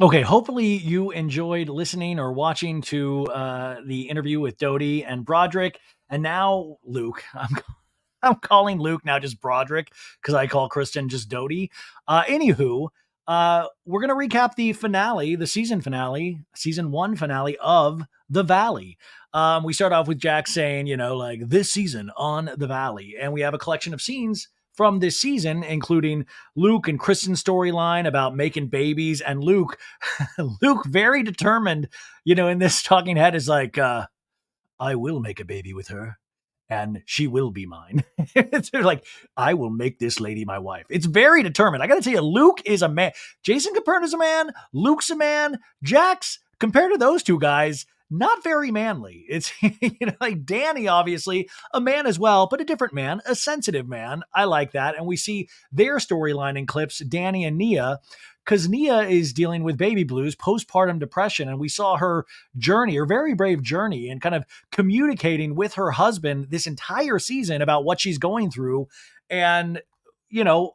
Okay, hopefully you enjoyed listening or watching to the interview with Dodie and Broderick, and now Luke. I'm calling Luke now just Broderick because I call Kristen just Dodie. Anywho, we're gonna recap the finale, the season finale, season one finale of The Valley. We start off with Jack saying, like this season on The Valley, and we have a collection of scenes from this season, including Luke and Kristen's storyline about making babies, and Luke, very determined, in this talking head is like, I will make a baby with her and she will be mine. It's like, I will make this lady my wife. It's very determined. I got to tell you, Luke is a man. Jason Caperna's a man. Luke's a man. Jax, compared to those two guys, not very manly. It's, like Danny, obviously, a man as well, but a different man, a sensitive man. I like that. And we see their storyline in clips, Danny and Nia, because Nia is dealing with baby blues, postpartum depression. And we saw her journey, her very brave journey, and kind of communicating with her husband this entire season about what she's going through. And, you know,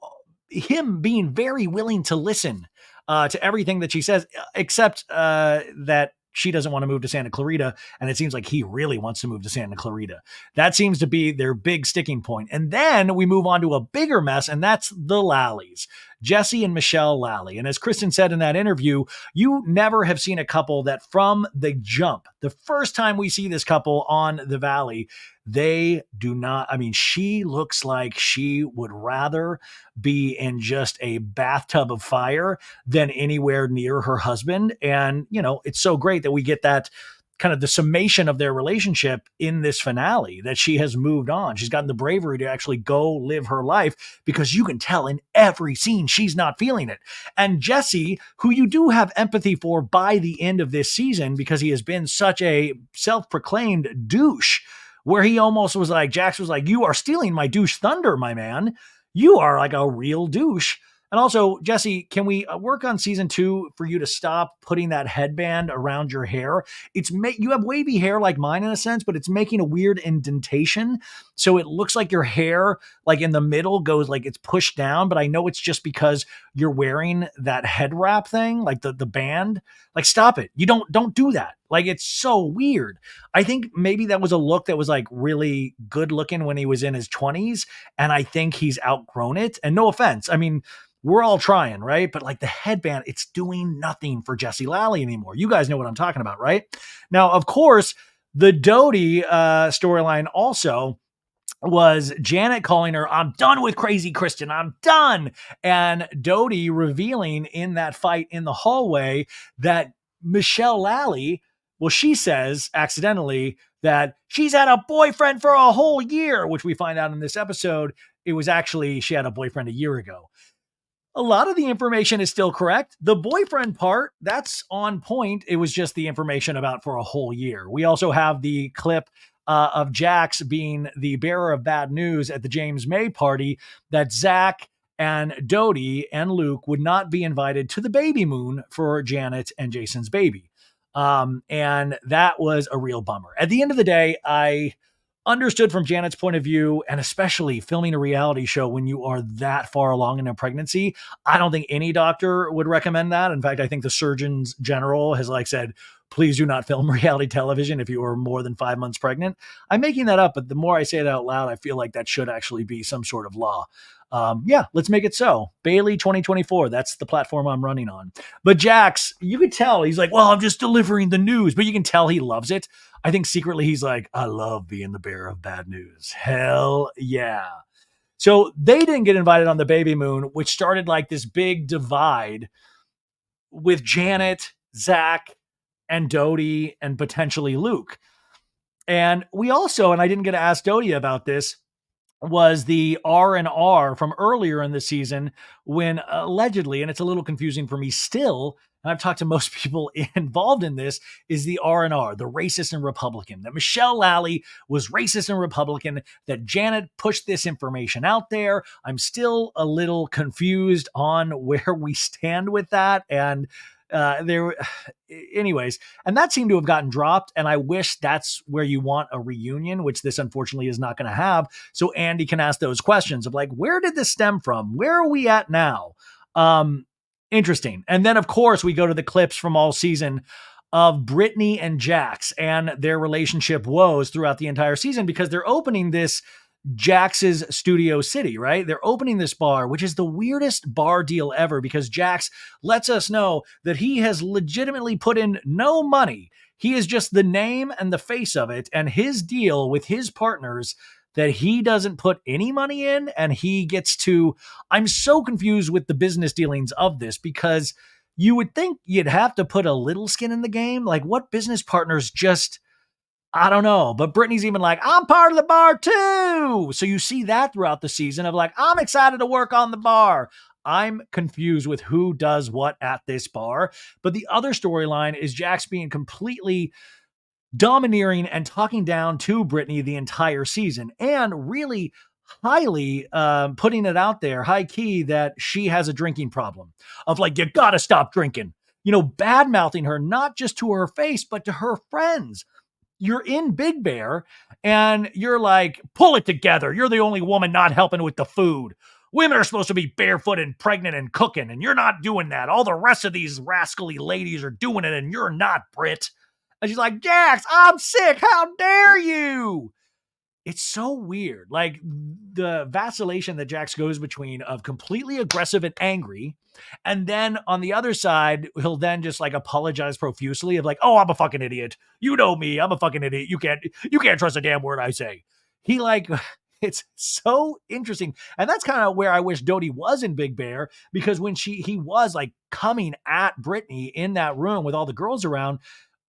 him being very willing to listen to everything that she says, except that she doesn't want to move to Santa Clarita. And it seems like he really wants to move to Santa Clarita. That seems to be their big sticking point. And then we move on to a bigger mess, and that's the Lallies, Jesse and Michelle Lally. And as Kristen said in that interview, you never have seen a couple that from the jump, the first time we see this couple on the Valley, they do not. I mean, she looks like she would rather be in just a bathtub of fire than anywhere near her husband. And, it's so great that we get that kind of the summation of their relationship in this finale, that she has moved on. She's gotten the bravery to actually go live her life, because you can tell in every scene she's not feeling it. And Jesse, who you do have empathy for by the end of this season, because he has been such a self-proclaimed douche, where he almost was like, Jax was like, you are stealing my douche thunder, my man. You are like a real douche. And also, Jesse, can we work on season two for you to stop putting that headband around your hair? You have wavy hair like mine in a sense, but it's making a weird indentation. So it looks like your hair, like in the middle, goes like it's pushed down. But I know it's just because you're wearing that head wrap thing, like the band. Like, stop it. You don't do that. Like, it's so weird. I think maybe that was a look that was like really good looking when he was in his 20s. And I think he's outgrown it. And no offense. I mean, we're all trying, right? But like the headband, it's doing nothing for Jesse Lally anymore. You guys know what I'm talking about, right? Now, of course, the Dodie storyline also was Janet calling her, I'm done with crazy Kristen. I'm done. And Dodie revealing in that fight in the hallway that Michelle Lally, well, she says accidentally that she's had a boyfriend for a whole year, which we find out in this episode. It was actually, she had a boyfriend a year ago. A lot of the information is still correct. The boyfriend part, that's on point. It was just the information about for a whole year. We also have the clip of Jax being the bearer of bad news at the James May party, that Zach and Dodie and Luke would not be invited to the baby moon for Janet and Jason's baby. And that was a real bummer. At the end of the day, I understood from Janet's point of view, and especially filming a reality show when you are that far along in a pregnancy. I don't think any doctor would recommend that. In fact, I think the Surgeons General has like said, please do not film reality television if you are more than 5 months pregnant. I'm making that up, but the more I say it out loud, I feel like that should actually be some sort of law. Yeah, let's make it so. Bailey 2024, that's the platform I'm running on. But Jax, you could tell he's like, well, I'm just delivering the news, but you can tell he loves it. I think secretly he's like, I love being the bearer of bad news. Hell yeah. So they didn't get invited on the baby moon, which started like this big divide with Janet, Zach, and Dodie, and potentially Luke. And we also, and I didn't get to ask Dodie about this, was the R&R from earlier in the season when allegedly, and it's a little confusing for me still, and I've talked to most people involved in this, is the R&R, the racist and Republican, that Michelle Lally was racist and Republican, that Janet pushed this information out there. I'm still a little confused on where we stand with that. And there, anyways, and that seemed to have gotten dropped. And I wish that's where you want a reunion, which this unfortunately is not going to have. So Andy can ask those questions of like, where did this stem from? Where are we at now? Interesting. And then, of course, we go to the clips from all season of Brittany and Jax and their relationship woes throughout the entire season because they're opening this Jax's Studio City, right? They're opening this bar, which is the weirdest bar deal ever because Jax lets us know that he has legitimately put in no money. He is just the name and the face of it. And his deal with his partners that he doesn't put any money in and he gets to. I'm so confused with the business dealings of this because you would think you'd have to put a little skin in the game. Like, what business partners just, I don't know. But Brittany's even like, I'm part of the bar too. So you see that throughout the season of like, I'm excited to work on the bar. I'm confused with who does what at this bar. But the other storyline is Jax being completely domineering and talking down to Brittany the entire season and really highly putting it out there, high key, that she has a drinking problem of like, you gotta stop drinking, bad mouthing her, not just to her face, but to her friends. You're in Big Bear and you're like, pull it together. You're the only woman not helping with the food. Women are supposed to be barefoot and pregnant and cooking, and you're not doing that. All the rest of these rascally ladies are doing it, and you're not, Brit. And she's like, Jax, I'm sick. How dare you? It's so weird. Like the vacillation that Jax goes between of completely aggressive and angry. And then on the other side, he'll then just like apologize profusely of like, oh, I'm a fucking idiot. You know me. I'm a fucking idiot. You can't trust a damn word I say. He like, it's so interesting. And that's kind of where I wish Dodie was in Big Bear, because when he was like coming at Brittany in that room with all the girls around,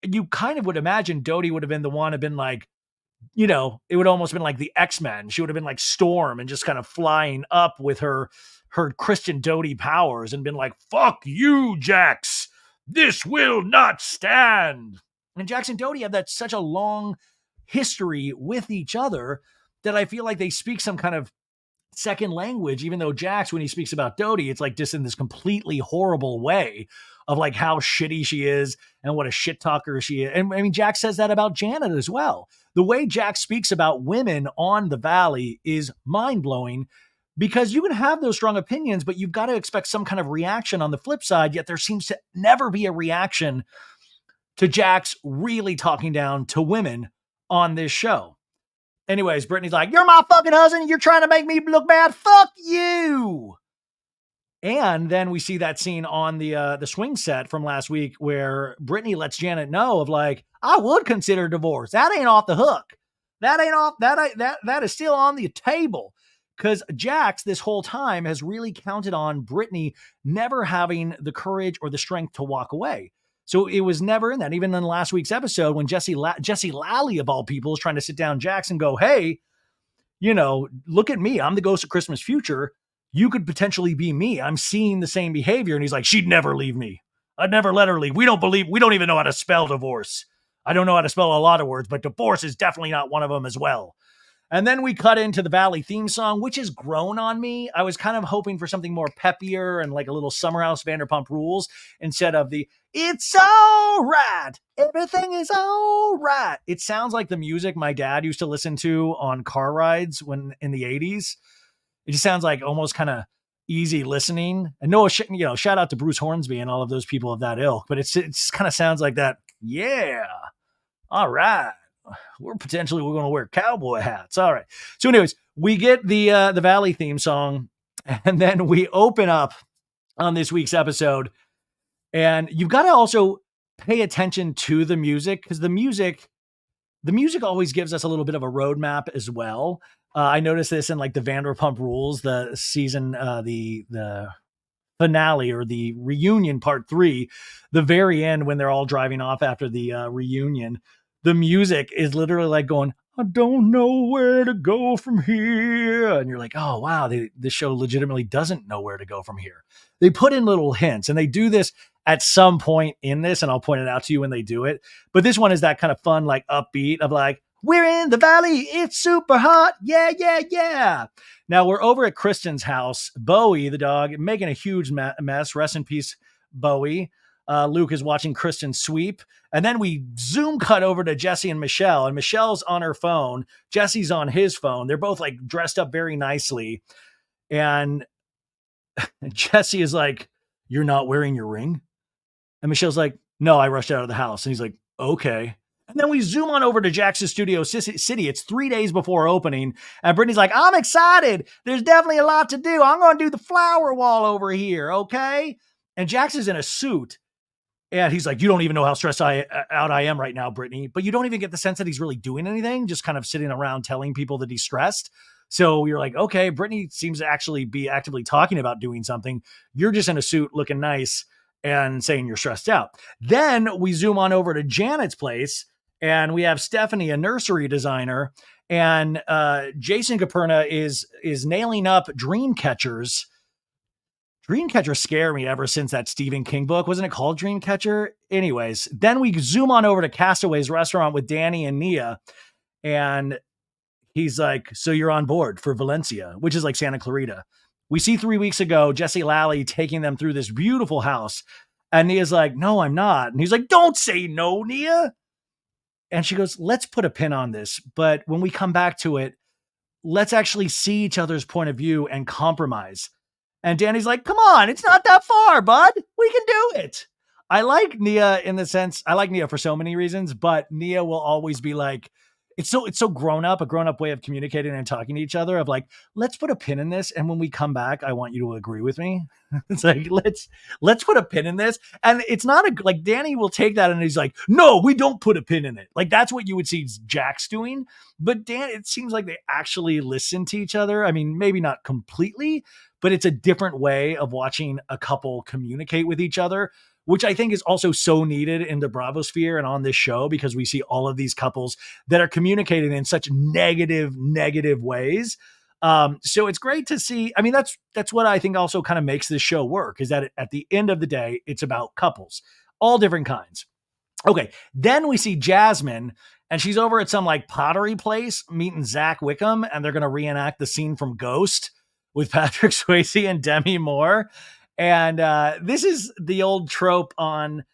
you kind of would imagine Dodie would have been the one have been like, it would almost have been like the X-Men. She would have been like Storm and just kind of flying up with her Christian Dodie powers and been like, fuck you, Jax. This will not stand. And Jax and Dodie have that such a long history with each other that I feel like they speak some kind of second language, even though Jax, when he speaks about Dodie, it's like just in this completely horrible way of like how shitty she is and what a shit talker she is. And I mean, Jax says that about Janet as well. The way Jax speaks about women on the Valley is mind blowing because you can have those strong opinions, but you've got to expect some kind of reaction on the flip side. Yet there seems to never be a reaction to Jax really talking down to women on this show. Anyways, Brittany's like, you're my fucking husband. You're trying to make me look bad. Fuck you. And then we see that scene on the swing set from last week where Brittany lets Janet know of like, I would consider divorce. That ain't off the hook. That ain't off. That is still on the table. Because Jax this whole time has really counted on Brittany never having the courage or the strength to walk away. So it was never in that. Even in last week's episode, when Jesse Lally, of all people, is trying to sit down Jax and go, hey, look at me. I'm the ghost of Christmas future. You could potentially be me. I'm seeing the same behavior. And he's like, she'd never leave me. I'd never let her leave. We don't even know how to spell divorce. I don't know how to spell a lot of words, but divorce is definitely not one of them as well. And then we cut into the Valley theme song, which has grown on me. I was kind of hoping for something more peppier and like a little Summerhouse Vanderpump Rules instead of the it's all right. Everything is all right. It sounds like the music my dad used to listen to on car rides when in the 80s. It just sounds like almost kind of easy listening. And shout out to Bruce Hornsby and all of those people of that ilk, but it just kind of sounds like that. Yeah. All right. We're going to wear cowboy hats. All right. So anyways, we get the Valley theme song, and then we open up on this week's episode, and you've got to also pay attention to the music, because the music always gives us a little bit of a roadmap as well. I noticed this in like the Vanderpump Rules, the season, the finale or the reunion part 3, the very end when they're all driving off after the reunion. The music is literally like going, I don't know where to go from here. And you're like, oh, wow, this show legitimately doesn't know where to go from here. They put in little hints, and they do this at some point in this, and I'll point it out to you when they do it. But this one is that kind of fun, like upbeat of like, we're in the Valley. It's super hot. Yeah, yeah, yeah. Now we're over at Kristen's house. Bowie, the dog, making a huge mess. Rest in peace, Bowie. Luke is watching Kristen sweep. And then we zoom cut over to Jesse and Michelle. And Michelle's on her phone. Jesse's on his phone. They're both like dressed up very nicely. And Jesse is like, you're not wearing your ring? And Michelle's like, no, I rushed out of the house. And he's like, okay. And then we zoom on over to Jax's Studio City. It's 3 days before opening. And Brittany's like, I'm excited. There's definitely a lot to do. I'm going to do the flower wall over here. Okay. And Jax is in a suit. And he's like, you don't even know how stressed out I am right now, Brittany. But you don't even get the sense that he's really doing anything, just kind of sitting around telling people that he's stressed. So you're like, okay, Brittany seems to actually be actively talking about doing something. You're just in a suit looking nice and saying you're stressed out. Then we zoom on over to Janet's place and we have Stephanie, a nursery designer, and Jason Caperna is nailing up dream catchers. Dreamcatcher scared me ever since that Stephen King book. Wasn't it called Dreamcatcher? Anyways, then we zoom on over to Castaway's restaurant with Danny and Nia. And he's like, so you're on board for Valencia, which is like Santa Clarita. We see 3 weeks ago, Jesse Lally taking them through this beautiful house. And Nia's like, no, I'm not. And he's like, don't say no, Nia. And she goes, let's put a pin on this. But when we come back to it, let's actually see each other's point of view and compromise. And Danny's like, come on, it's not that far, bud. We can do it. I like Nia in the sense, I like Nia for so many reasons, but Nia will always be like, it's so grown up, a grown up way of communicating and talking to each other of like, let's put a pin in this. And when we come back, I want you to agree with me. It's like, let's put a pin in this. And it's not like Danny will take that and he's like, no, we don't put a pin in it. Like that's what you would see Jax doing. But Dan, it seems like they actually listen to each other. I mean, maybe not completely, but it's a different way of watching a couple communicate with each other, which I think is also so needed in the Bravo sphere and on this show, because we see all of these couples that are communicating in such negative ways. So it's great to see. I mean, that's what I think also kind of makes this show work, is that at the end of the day, it's about couples, all different kinds. Okay. Then we see Jasmine, and she's over at some like pottery place meeting Zach Wickham, and they're going to reenact the scene from Ghost with Patrick Swayze and Demi Moore. And this is the old trope on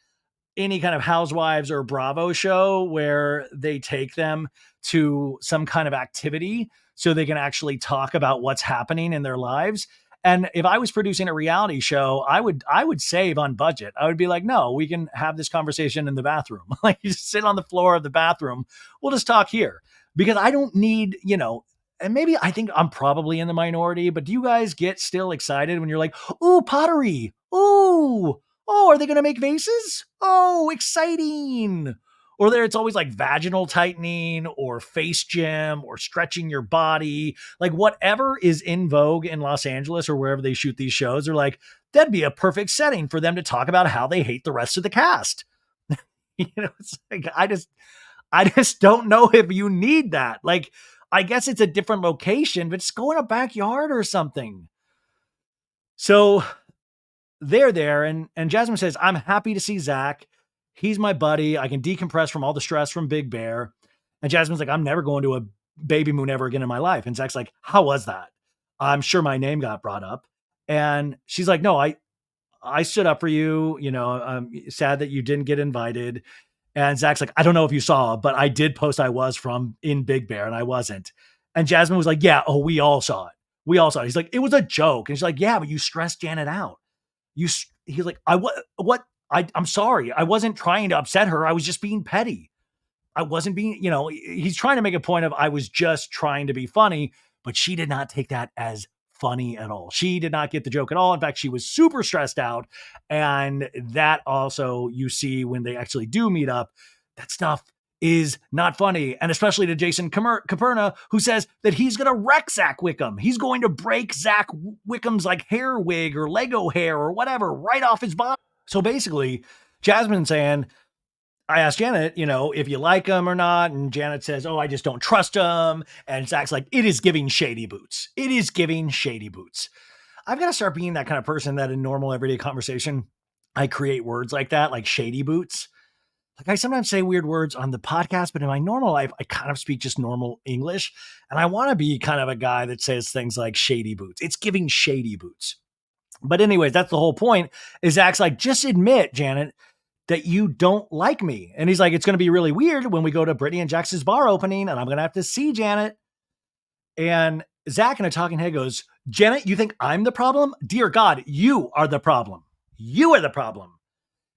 any kind of Housewives or Bravo show where they take them to some kind of activity so they can actually talk about what's happening in their lives. And if I was producing a reality show, I would save on budget. I would be like, no, we can have this conversation in the bathroom. Like, you just sit on the floor of the bathroom. We'll just talk here, because I don't need, and maybe I think I'm probably in the minority, but do you guys get still excited when you're like, ooh, pottery. Ooh, oh, are they going to make vases? Oh, exciting. Or there, it's always like vaginal tightening or face gym or stretching your body. Like whatever is in vogue in Los Angeles or wherever they shoot these shows, they're like, that'd be a perfect setting for them to talk about how they hate the rest of the cast. It's like, I just don't know if you need that. Like, I guess it's a different location, but just go in a backyard or something. So they're there, and Jasmine says, I'm happy to see Zach. He's my buddy. I can decompress from all the stress from Big Bear. And Jasmine's like, I'm never going to a baby moon ever again in my life. And Zach's like, how was that? I'm sure my name got brought up. And she's like, no, I stood up for you. I'm sad that you didn't get invited. And Zach's like, I don't know if you saw, but I did post I was from in Big Bear and I wasn't. And Jasmine was like, yeah, oh, we all saw it. We all saw it. He's like, it was a joke. And she's like, yeah, but you stressed Janet out. He's like, I'm sorry. I wasn't trying to upset her. I was just being petty. I wasn't being, he's trying to make a point of, I was just trying to be funny, but she did not take that as funny at all. She did not get the joke at all. In fact, she was super stressed out. And that also you see when they actually do meet up, that stuff is not funny. And especially to Jason Caperna, who says that he's going to wreck Zach Wickham. He's going to break Zach Wickham's like hair wig or Lego hair or whatever right off his body. So basically, Jasmine saying, I asked Janet, if you like him or not. And Janet says, oh, I just don't trust him. And Zach's like, it is giving shady boots. It is giving shady boots. I've got to start being that kind of person that in normal everyday conversation, I create words like that, like shady boots. Like, I sometimes say weird words on the podcast, but in my normal life, I kind of speak just normal English. And I want to be kind of a guy that says things like shady boots. It's giving shady boots. But anyways, that's the whole point, is Zach's like, just admit, Janet, that you don't like me. And he's like, it's going to be really weird when we go to Brittany and Jax's bar opening and I'm going to have to see Janet. And Zach in a talking head goes, Janet, you think I'm the problem? Dear God, you are the problem. You are the problem.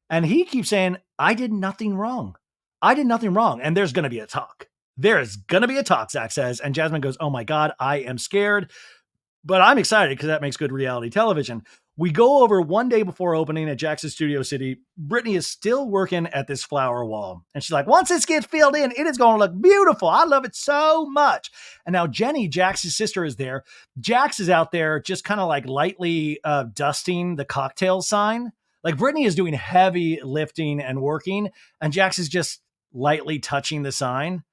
And he keeps saying, I did nothing wrong. I did nothing wrong. And there's going to be a talk. There is going to be a talk, Zach says. And Jasmine goes, oh my God, I am scared. But I'm excited because that makes good reality television. We go over one day before opening at Jax's Studio City. Brittany is still working at this flower wall. And she's like, once this gets filled in, it is going to look beautiful. I love it so much. And now Jenny, Jax's sister, is there. Jax is out there just kind of like lightly dusting the cocktail sign. Like Brittany is doing heavy lifting and working, and Jax is just lightly touching the sign.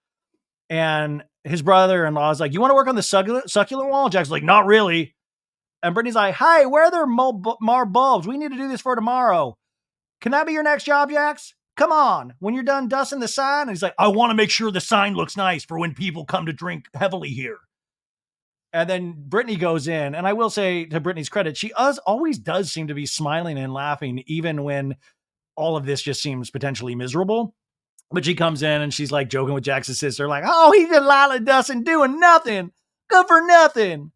And his brother-in-law is like, you want to work on the succulent wall? Jack's like, not really. And Brittany's like, hey, where are there more bulbs? We need to do this for tomorrow. Can that be your next job, Jax? Come on. When you're done dusting the sign. And he's like, I want to make sure the sign looks nice for when people come to drink heavily here. And then Brittany goes in. And I will say, to Brittany's credit, she always does seem to be smiling and laughing, even when all of this just seems potentially miserable. But she comes in and she's like joking with Jax's sister, like, oh, he's just lolly dusting, doing nothing. Good for nothing.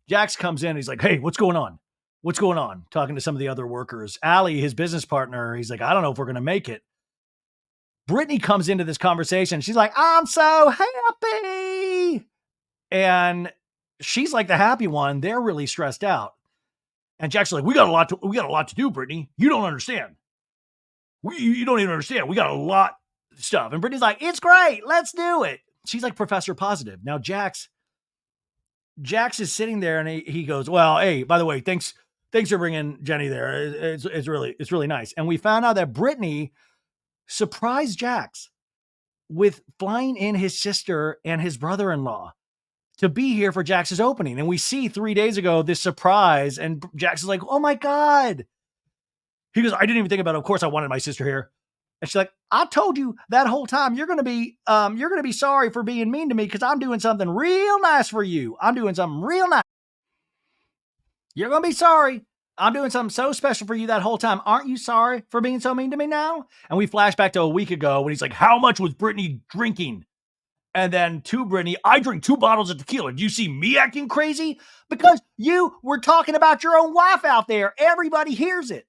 Jax comes in. He's like, hey, what's going on? What's going on? Talking to some of the other workers. Allie, his business partner, he's like, I don't know if we're going to make it. Brittany comes into this conversation. She's like, I'm so happy. And she's like the happy one. They're really stressed out. And Jack's like, we got a lot to do, Brittany. You don't understand. You don't even understand. We got a lot of stuff. And Brittany's like, it's great. Let's do it. She's like Professor Positive. Now Jax is sitting there and he goes, well, hey, by the way, thanks for bringing Jenny there. It's really nice. And we found out that Brittany surprised Jax with flying in his sister and his brother-in-law to be here for Jax's opening. And we see 3 days ago this surprise, and Jax is like, oh my God. He goes, I didn't even think about it. Of course I wanted my sister here. And she's like, I told you that whole time you're going to be sorry for being mean to me because I'm doing something real nice for you. I'm doing something real nice. You're going to be sorry. I'm doing something so special for you that whole time. Aren't you sorry for being so mean to me now? And we flash back to a week ago when he's like, how much was Brittany drinking? And then to Brittany, I drink 2 bottles of tequila. Do you see me acting crazy? Because you were talking about your own wife out there. Everybody hears it.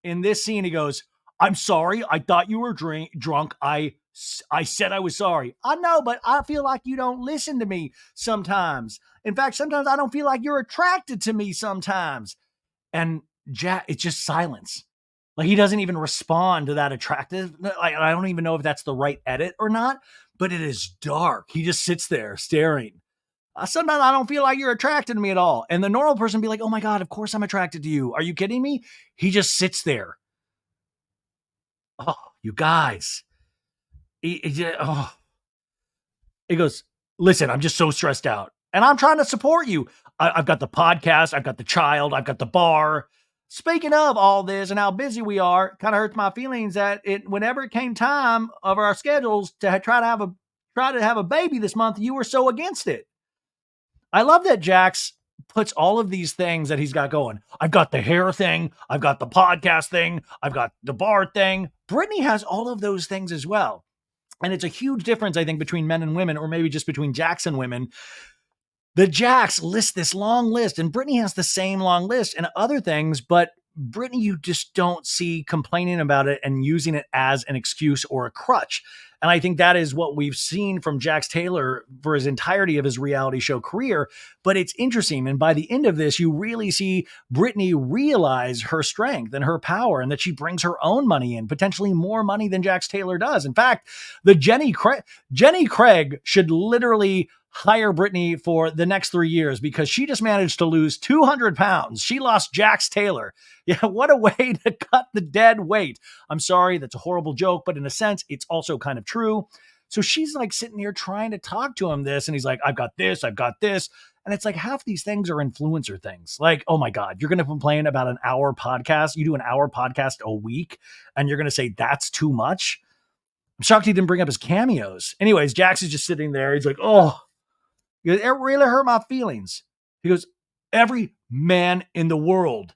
In this scene, he goes, I'm sorry. I thought you were drunk. I said I was sorry. I know, but I feel like you don't listen to me sometimes. In fact, sometimes I don't feel like you're attracted to me sometimes. And Jack, it's just silence. Like he doesn't even respond to that attractive. Like, I don't even know if that's the right edit or not, but it is dark. He just sits there staring. Sometimes I don't feel like you're attracted to me at all. And the normal person be like, oh my God, of course I'm attracted to you. Are you kidding me? He just sits there. Oh, you guys. He goes, listen, I'm just so stressed out. And I'm trying to support you. I've got the podcast. I've got the child. I've got the bar. Speaking of all this and how busy we are, kind of hurts my feelings that whenever it came time of our schedules to try to have a baby this month, you were so against it. I love that Jax puts all of these things that he's got going. I've got the hair thing. I've got the podcast thing. I've got the bar thing. Brittany has all of those things as well. And it's a huge difference, I think, between men and women, or maybe just between Jax and women. The Jax lists this long list, and Brittany has the same long list and other things, but Brittany, you just don't see complaining about it and using it as an excuse or a crutch. And I think that is what we've seen from Jax Taylor for his entirety of his reality show career. But it's interesting. And by the end of this, you really see Brittany realize her strength and her power, and that she brings her own money in, potentially more money than Jax Taylor does. In fact, the Jenny Craig should literally hire Brittany for the next 3 years because she just managed to lose 200 pounds. She lost Jax Taylor. Yeah, what a way to cut the dead weight. I'm sorry, that's a horrible joke, but in a sense, it's also kind of true. So she's like sitting here trying to talk to him this, and he's like, I've got this. And it's like half these things are influencer things. Like, oh my God, you're going to complain about an hour podcast. You do an hour podcast a week, and you're going to say that's too much. I'm shocked he didn't bring up his cameos. Anyways, Jax is just sitting there. He's like, oh, it really hurt my feelings. He goes, every man in the world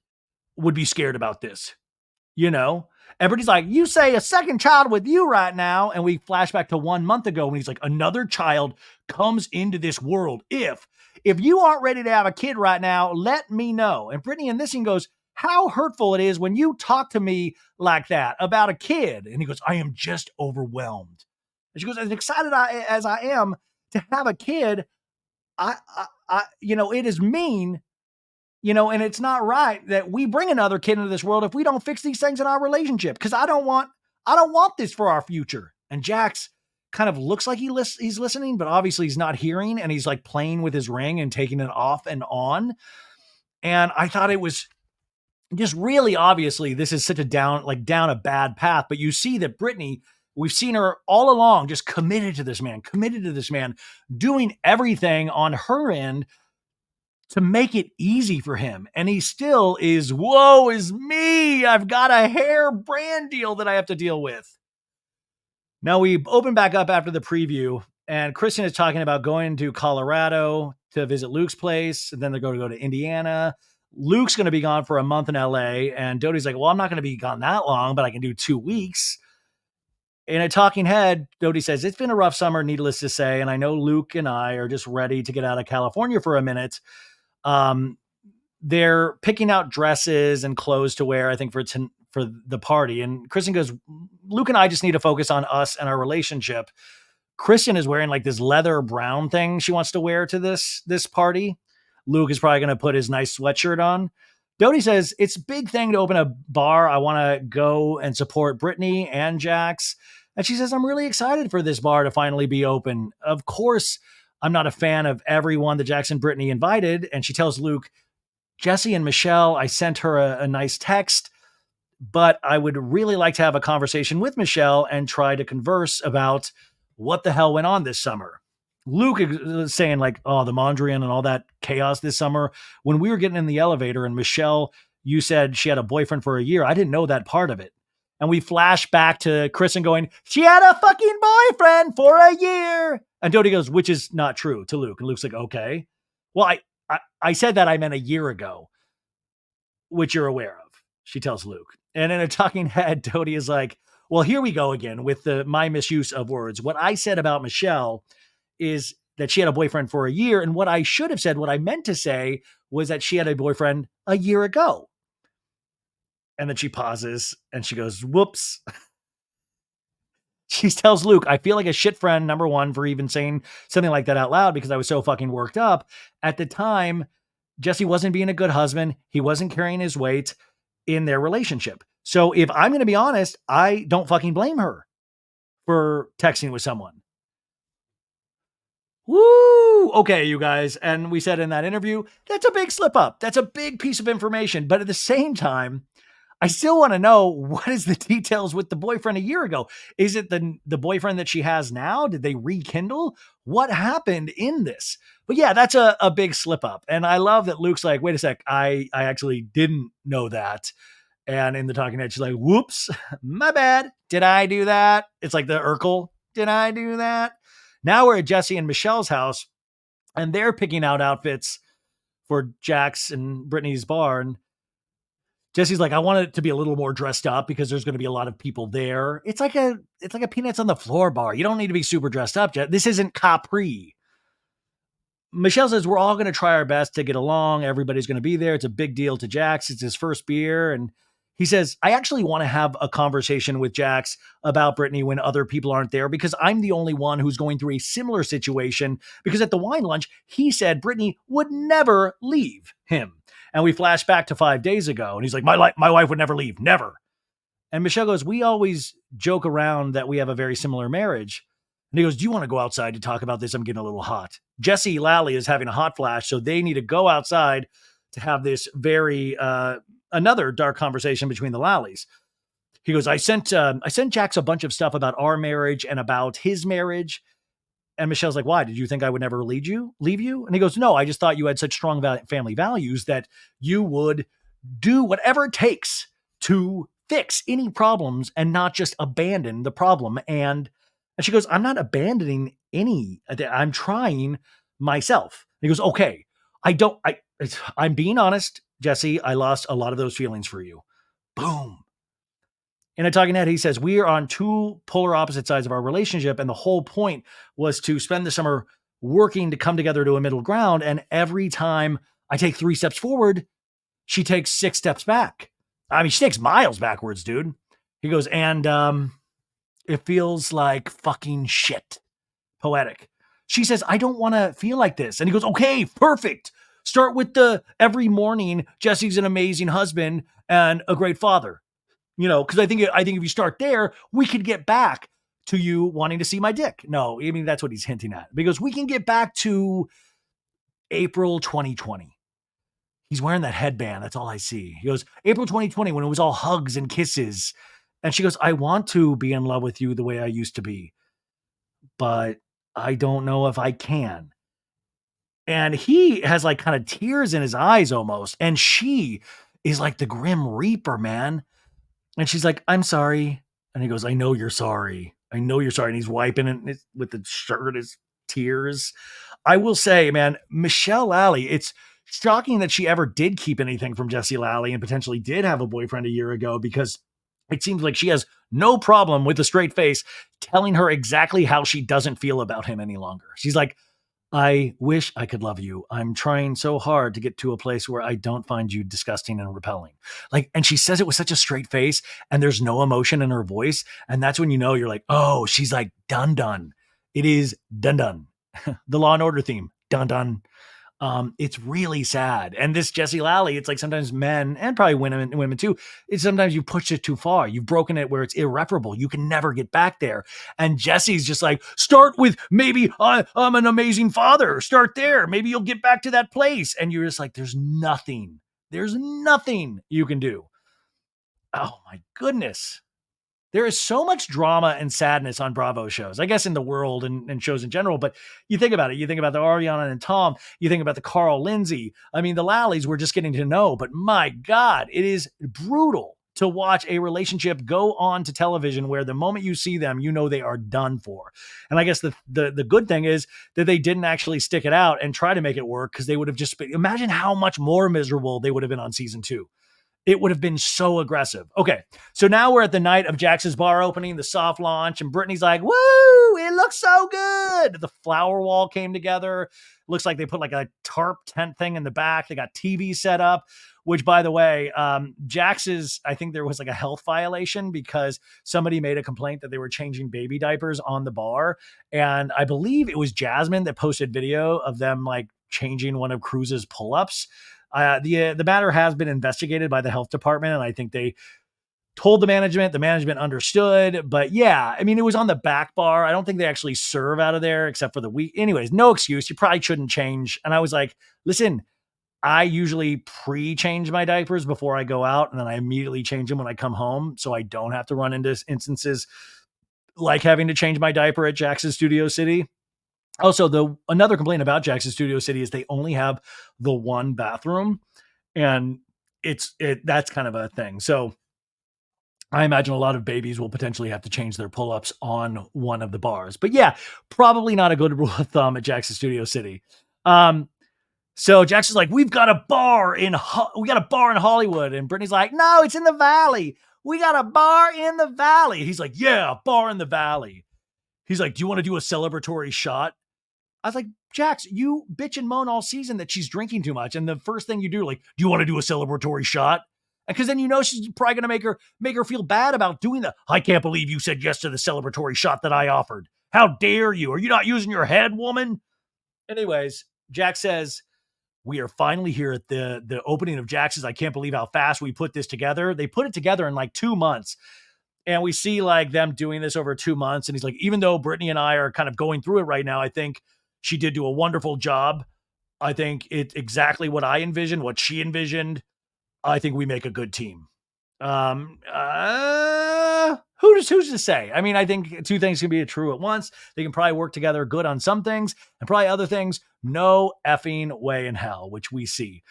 would be scared about this. You know, everybody's like, you say a second child with you right now. And we flash back to 1 month ago when he's like, another child comes into this world. If you aren't ready to have a kid right now, let me know. And Brittany in this scene goes, how hurtful it is when you talk to me like that about a kid. And he goes, I am just overwhelmed. And she goes, as excited as I am to have a kid, it is mean, and it's not right that we bring another kid into this world if we don't fix these things in our relationship. Cause I don't want this for our future. And Jax kind of looks like he's listening, but obviously he's not hearing. And he's like playing with his ring and taking it off and on. And I thought it was just really obviously this is such a down a bad path. But you see that Brittany, we've seen her all along just committed to this man, doing everything on her end to make it easy for him. And he still is, woe is me. I've got a hair brand deal that I have to deal with. Now we open back up after the preview, and Kristen is talking about going to Colorado to visit Luke's place. And then they're going to go to Indiana. Luke's going to be gone for a month in LA. And Dodie's like, well, I'm not going to be gone that long, but I can do 2 weeks. In a talking head, Dodie says, it's been a rough summer, needless to say. And I know Luke and I are just ready to get out of California for a minute. They're picking out dresses and clothes to wear, I think, for the party. And Kristen goes, Luke and I just need to focus on us and our relationship. Kristen is wearing like this leather brown thing she wants to wear to this party. Luke is probably going to put his nice sweatshirt on. Dodie says, it's a big thing to open a bar. I want to go and support Brittany and Jax. And she says, I'm really excited for this bar to finally be open. Of course, I'm not a fan of everyone that Jax and Brittany invited. And she tells Luke, Jesse and Michelle, I sent her a nice text, but I would really like to have a conversation with Michelle and try to converse about what the hell went on this summer. Luke is saying like, oh, the Mondrian and all that chaos this summer. When we were getting in the elevator and Michelle, you said she had a boyfriend for a year. I didn't know that part of it. And we flash back to Kristen going, she had a fucking boyfriend for a year. And Dodie goes, which is not true, to Luke. And Luke's like, okay. Well, I said that I meant a year ago, which you're aware of, she tells Luke. And in a talking head, Dodie is like, well, here we go again with my misuse of words. What I said about Michelle is that she had a boyfriend for a year. And what I should have said, what I meant to say was that she had a boyfriend a year ago. And then she pauses and she goes, whoops. She tells Luke, I feel like a shit friend, number one, for even saying something like that out loud because I was so fucking worked up. At the time, Jesse wasn't being a good husband. He wasn't carrying his weight in their relationship. So if I'm going to be honest, I don't fucking blame her for texting with someone. Woo! Okay, you guys. And we said in that interview, that's a big slip up. That's a big piece of information. But at the same time, I still want to know what is the details with the boyfriend a year ago. Is it the boyfriend that she has now? Did they rekindle? What happened in this? But yeah, that's a big slip up. And I love that Luke's like, wait a sec, I actually didn't know that. And in the talking head, she's like, whoops, my bad. Did I do that? It's like the Urkel. Did I do that? Now we're at Jesse and Michelle's house and they're picking out outfits for Jax and Brittany's bar. And Jesse's like, I want it to be a little more dressed up because there's going to be a lot of people there. It's like a peanuts on the floor bar. You don't need to be super dressed up. This isn't Capri. Michelle says, we're all going to try our best to get along. Everybody's going to be there. It's a big deal to Jax. It's his first beer. And he says, I actually want to have a conversation with Jax about Brittany when other people aren't there because I'm the only one who's going through a similar situation because at the wine lunch, he said Brittany would never leave him. And we flash back to 5 days ago and he's like, my wife would never leave. Never. And Michelle goes, we always joke around that we have a very similar marriage. And he goes, do you want to go outside to talk about this? I'm getting a little hot. Jesse Lally is having a hot flash. So they need to go outside to have this very, another dark conversation between the Lallies. He goes, I sent Jax a bunch of stuff about our marriage and about his marriage. And Michelle's like, why? Did you think I would never leave you? And he goes, no, I just thought you had such strong family values that you would do whatever it takes to fix any problems and not just abandon the problem. And she goes, I'm not abandoning any, I'm trying myself. And he goes, okay, I'm being honest, Jesse, I lost a lot of those feelings for you. Boom. In a talking head, he says, we are on two polar opposite sides of our relationship. And the whole point was to spend the summer working to come together to a middle ground. And every time I take 3 steps forward, she takes 6 steps back. I mean, she takes miles backwards, dude. He goes, and it feels like fucking shit. Poetic. She says, I don't want to feel like this. And he goes, okay, perfect. Start with the every morning, Jesse's an amazing husband and a great father. You know, because I think if you start there, we could get back to you wanting to see my dick. No, I mean, that's what he's hinting at. Because we can get back to April 2020. He's wearing that headband. That's all I see. He goes, April 2020, when it was all hugs and kisses. And she goes, I want to be in love with you the way I used to be, but I don't know if I can. And he has like kind of tears in his eyes almost. And she is like the Grim Reaper, man. And she's like, I'm sorry. And he goes, I know you're sorry. I know you're sorry. And he's wiping it with the shirt, his tears. I will say, man, Michelle Lally, it's shocking that she ever did keep anything from Jesse Lally and potentially did have a boyfriend a year ago, because it seems like she has no problem with a straight face telling her exactly how she doesn't feel about him any longer. She's like, I wish I could love you. I'm trying so hard to get to a place where I don't find you disgusting and repelling. Like, and she says it with such a straight face and there's no emotion in her voice. And that's when you know, you're like, oh, she's like done. It is done. The Law and Order theme, done. It's really sad. And this Jesse Lally, it's like sometimes men and probably women too, it's sometimes you push it too far. You've broken it where it's irreparable. You can never get back there. And Jesse's just like, start with maybe I'm an amazing father. Start there. Maybe you'll get back to that place. And you're just like, there's nothing you can do. Oh my goodness. There is so much drama and sadness on Bravo shows, I guess in the world and shows in general. But you think about it. You think about the Ariana and Tom. You think about the Carl Lindsay. I mean, the Lallies we're just getting to know. But my God, it is brutal to watch a relationship go on to television where the moment you see them, you know they are done for. And I guess the good thing is that they didn't actually stick it out and try to make it work, because they would have just been, imagine how much more miserable they would have been on season 2. It would have been so aggressive. Okay, so now we're at the night of Jax's bar opening, the soft launch, and Brittany's like, woo, it looks so good. The flower wall came together. Looks like they put like a tarp tent thing in the back. They got TV set up, which, by the way, Jax's, I think there was like a health violation because somebody made a complaint that they were changing baby diapers on the bar. And I believe it was Jasmine that posted video of them like changing one of Cruz's pull-ups. The matter has been investigated by the health department, and I think they told the management understood. But yeah, I mean, it was on the back bar. I don't think they actually serve out of there except for the week. Anyways, no excuse. You probably shouldn't change. And I was like, listen, I usually pre-change my diapers before I go out, and then I immediately change them when I come home, so I don't have to run into instances like having to change my diaper at Jax's Studio City. Also, another complaint about Jax's Studio City is they only have the one bathroom, and that's kind of a thing. So I imagine a lot of babies will potentially have to change their pull-ups on one of the bars. But yeah, probably not a good rule of thumb at Jax's Studio City. So Jax is like, we got a bar in Hollywood, and Brittany's like, no, it's in the Valley. We got a bar in the Valley. He's like, yeah, a bar in the Valley. He's like, do you want to do a celebratory shot? I was like, Jax, you bitch and moan all season that she's drinking too much. And the first thing you do, like, do you want to do a celebratory shot? Because then you know she's probably going to make her feel bad about doing the, I can't believe you said yes to the celebratory shot that I offered. How dare you? Are you not using your head, woman? Anyways, Jax says, we are finally here at the opening of Jax's. I can't believe how fast we put this together. They put it together in like 2 months. And we see like them doing this over 2 months. And he's like, even though Brittany and I are kind of going through it right now, I think she did do a wonderful job. I think it's exactly what I envisioned, what she envisioned. I think we make a good team. Who's to say? I mean, I think two things can be true at once. They can probably work together good on some things, and probably other things, no effing way in hell, which we see.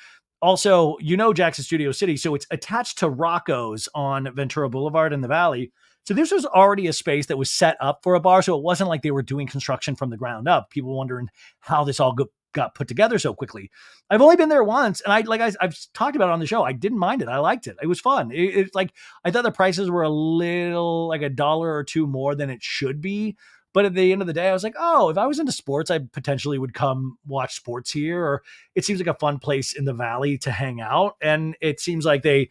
Also, Jackson Studio City, so it's attached to Rocco's on Ventura Boulevard in the Valley. So this was already a space that was set up for a bar, so it wasn't like they were doing construction from the ground up. People wondering how this all got put together so quickly. I've only been there once, and I've talked about it on the show. I didn't mind it. I liked it. It was fun. It's like, I thought the prices were a little like $1 or $2 more than it should be, But at the end of the day, I was like, oh, if I was into sports, I potentially would come watch sports here. Or it seems like a fun place in the valley to hang out. And it seems like the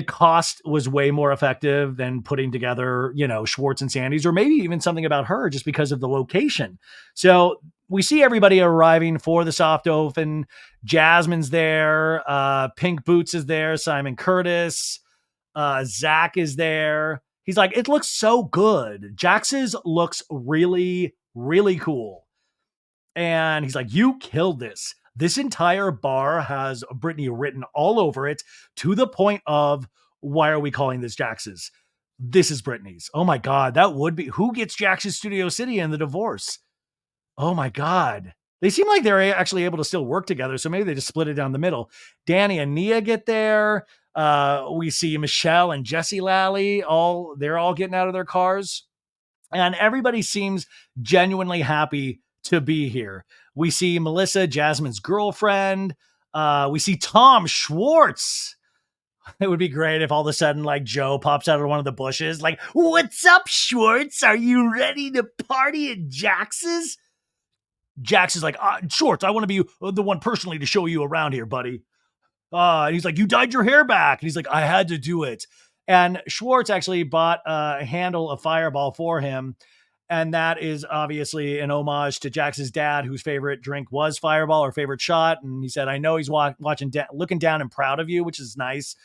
cost was way more effective than putting together, Schwartz and Sandy's, or maybe even something about her just because of the location. So we see everybody arriving for the soft open. Jasmine's there. Pink Boots is there. Simon Curtis. Zach is there. He's like, it looks so good. Jax's looks really, really cool. And he's like, you killed this. This entire bar has Brittany written all over it to the point of, why are we calling this Jax's? This is Brittany's. Oh my God, that would be, who gets Jax's Studio City in the divorce? Oh my God. They seem like they're actually able to still work together. So maybe they just split it down the middle. Danny and Nia get there. We see Michelle and Jesse Lally. They're all getting out of their cars. And everybody seems genuinely happy to be here. We see Melissa, Jasmine's girlfriend. We see Tom Schwartz. It would be great if all of a sudden, like, Joe pops out of one of the bushes, like, what's up, Schwartz? Are you ready to party at Jax's? Jax is like, Schwartz, I want to be the one personally to show you around here, buddy. And he's like, you dyed your hair back. And he's like, I had to do it. And Schwartz actually bought a handle of Fireball for him. And that is obviously an homage to Jax's dad, whose favorite drink was Fireball, or favorite shot. And he said, I know he's watching, looking down and proud of you, which is nice.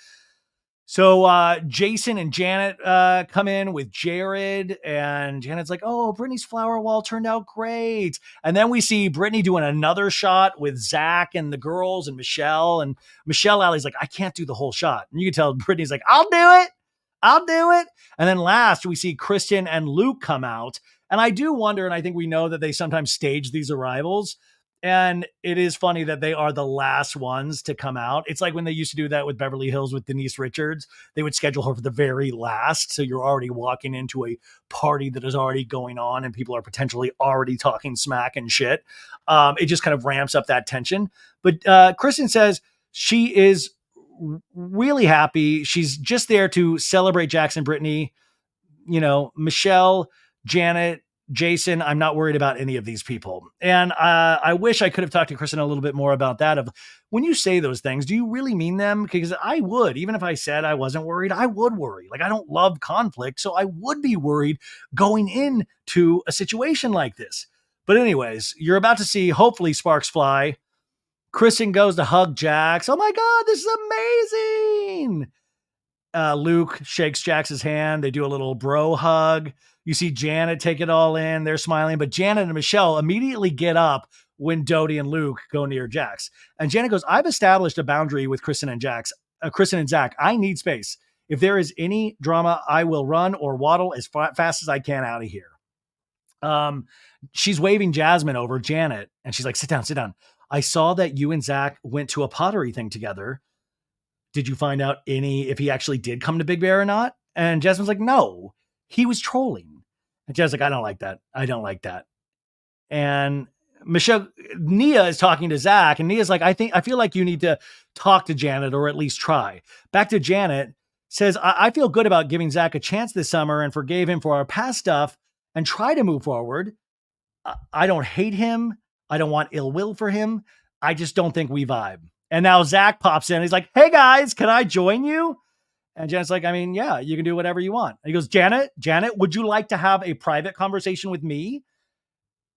So Jason and Janet come in with Jared, and Janet's like, oh, Brittany's flower wall turned out great. And then we see Brittany doing another shot with Zach and the girls and Michelle. And Michelle Alley's like, I can't do the whole shot. And you can tell Brittany's like, I'll do it. And then last we see Kristen and Luke come out. And I do wonder, and I think we know that they sometimes stage these arrivals. And it is funny that they are the last ones to come out. It's like when they used to do that with Beverly Hills with Denise Richards. They would schedule her for the very last. So you're already walking into a party that is already going on and people are potentially already talking smack and shit. It just kind of ramps up that tension. But Kristen says she is really happy. She's just there to celebrate Jax and Brittany. Michelle, Janet, Jason, I'm not worried about any of these people. And I wish I could have talked to Kristen a little bit more about that. Of when you say those things, do you really mean them? Because I would, even if I said I wasn't worried, I would worry. Like, I don't love conflict, so I would be worried going into a situation like this. But anyways, you're about to see, hopefully, sparks fly. Kristen goes to hug Jax. Oh my God, this is amazing. Luke shakes Jax's hand. They do a little bro hug. You see Janet take it all in. They're smiling, but Janet and Michelle immediately get up when Dodie and Luke go near Jax. And Janet goes, I've established a boundary with Kristen and Zach. I need space. If there is any drama, I will run or waddle as fast as I can out of here. She's waving Jasmine over, Janet, and she's like, sit down. I saw that you and Zach went to a pottery thing together. Did you find out if he actually did come to Big Bear or not? And Jasmine's like, no, he was trolling. And Jasmine's like, I don't like that. And Nia is talking to Zach, and Nia's like, I feel like you need to talk to Janet, or at least try. Back to Janet, says, I feel good about giving Zach a chance this summer and forgave him for our past stuff and try to move forward. I don't hate him. I don't want ill will for him. I just don't think we vibe. And now Zach pops in. He's like, hey guys, can I join you? And Janet's like, I mean, yeah, you can do whatever you want. And he goes, Janet, would you like to have a private conversation with me?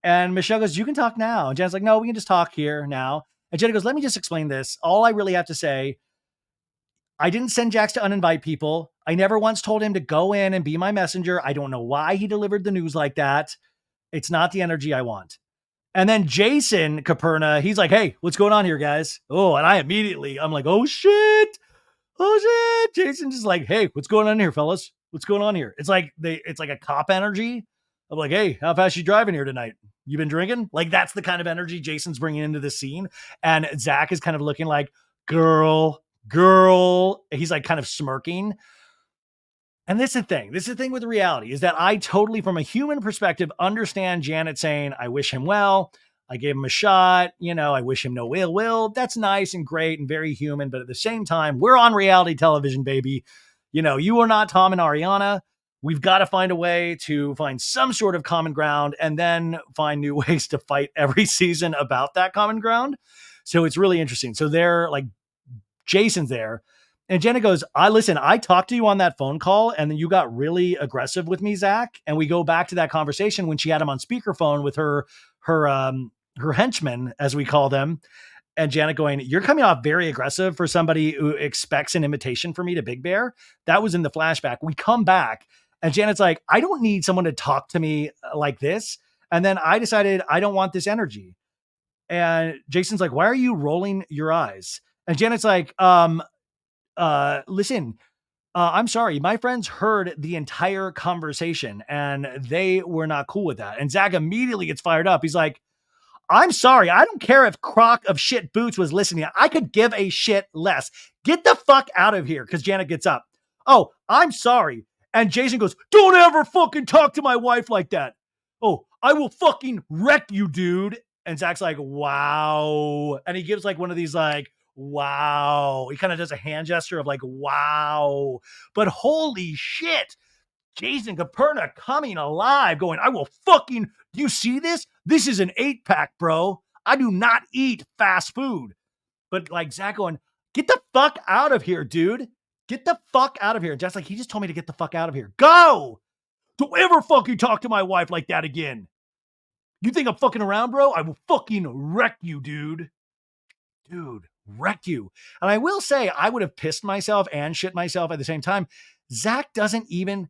And Michelle goes, you can talk now. And Janet's like, no, we can just talk here now. And Janet goes, let me just explain this. All I really have to say, I didn't send Jax to uninvite people. I never once told him to go in and be my messenger. I don't know why he delivered the news like that. It's not the energy I want. And then Jason Caperna, he's like, hey, what's going on here, guys? Oh, and I'm like, oh shit. Jason's just like, hey, what's going on here, fellas? What's going on here? It's like a cop energy. I'm like, hey, how fast you driving here tonight? You been drinking? Like, that's the kind of energy Jason's bringing into the scene. And Zach is kind of looking like, girl. He's like kind of smirking. And this is the thing with reality, is that I totally, from a human perspective, understand Janet saying, I wish him well. I gave him a shot. I wish him no ill will. That's nice and great and very human. But at the same time, we're on reality television, baby. You are not Tom and Ariana. we've got to find a way to find some sort of common ground and then find new ways to fight every season about that common ground. So it's really interesting. So they're like, Jason's there. And Jenna goes, I talked to you on that phone call and then you got really aggressive with me, Zach. And we go back to that conversation when she had him on speakerphone with her henchmen, as we call them. And Janet going, you're coming off very aggressive for somebody who expects an invitation for me to Big Bear. That was in the flashback. We come back and Janet's like, I don't need someone to talk to me like this. And then I decided I don't want this energy. And Jason's like, why are you rolling your eyes? And Janet's like, listen, I'm sorry. My friends heard the entire conversation and they were not cool with that. And Zach immediately gets fired up. He's like, I'm sorry. I don't care if Croc of Shit Boots was listening. I could give a shit less. Get the fuck out of here. Because Janet gets up. Oh, I'm sorry. And Jason goes, don't ever fucking talk to my wife like that. Oh, I will fucking wreck you, dude. And Zach's like, wow. And he gives like one of these like, wow. He kind of does a hand gesture of like, wow. But holy shit. Jason Caperna coming alive, going, I will fucking, do you see this? This is an 8-pack, bro. I do not eat fast food. But like Zach going, get the fuck out of here, dude. Get the fuck out of here. Just like, he just told me to get the fuck out of here. Go! Don't ever fucking talk to my wife like that again. You think I'm fucking around, bro? I will fucking wreck you, dude. Dude, wreck you. And I will say, I would have pissed myself and shit myself at the same time. Zach doesn't even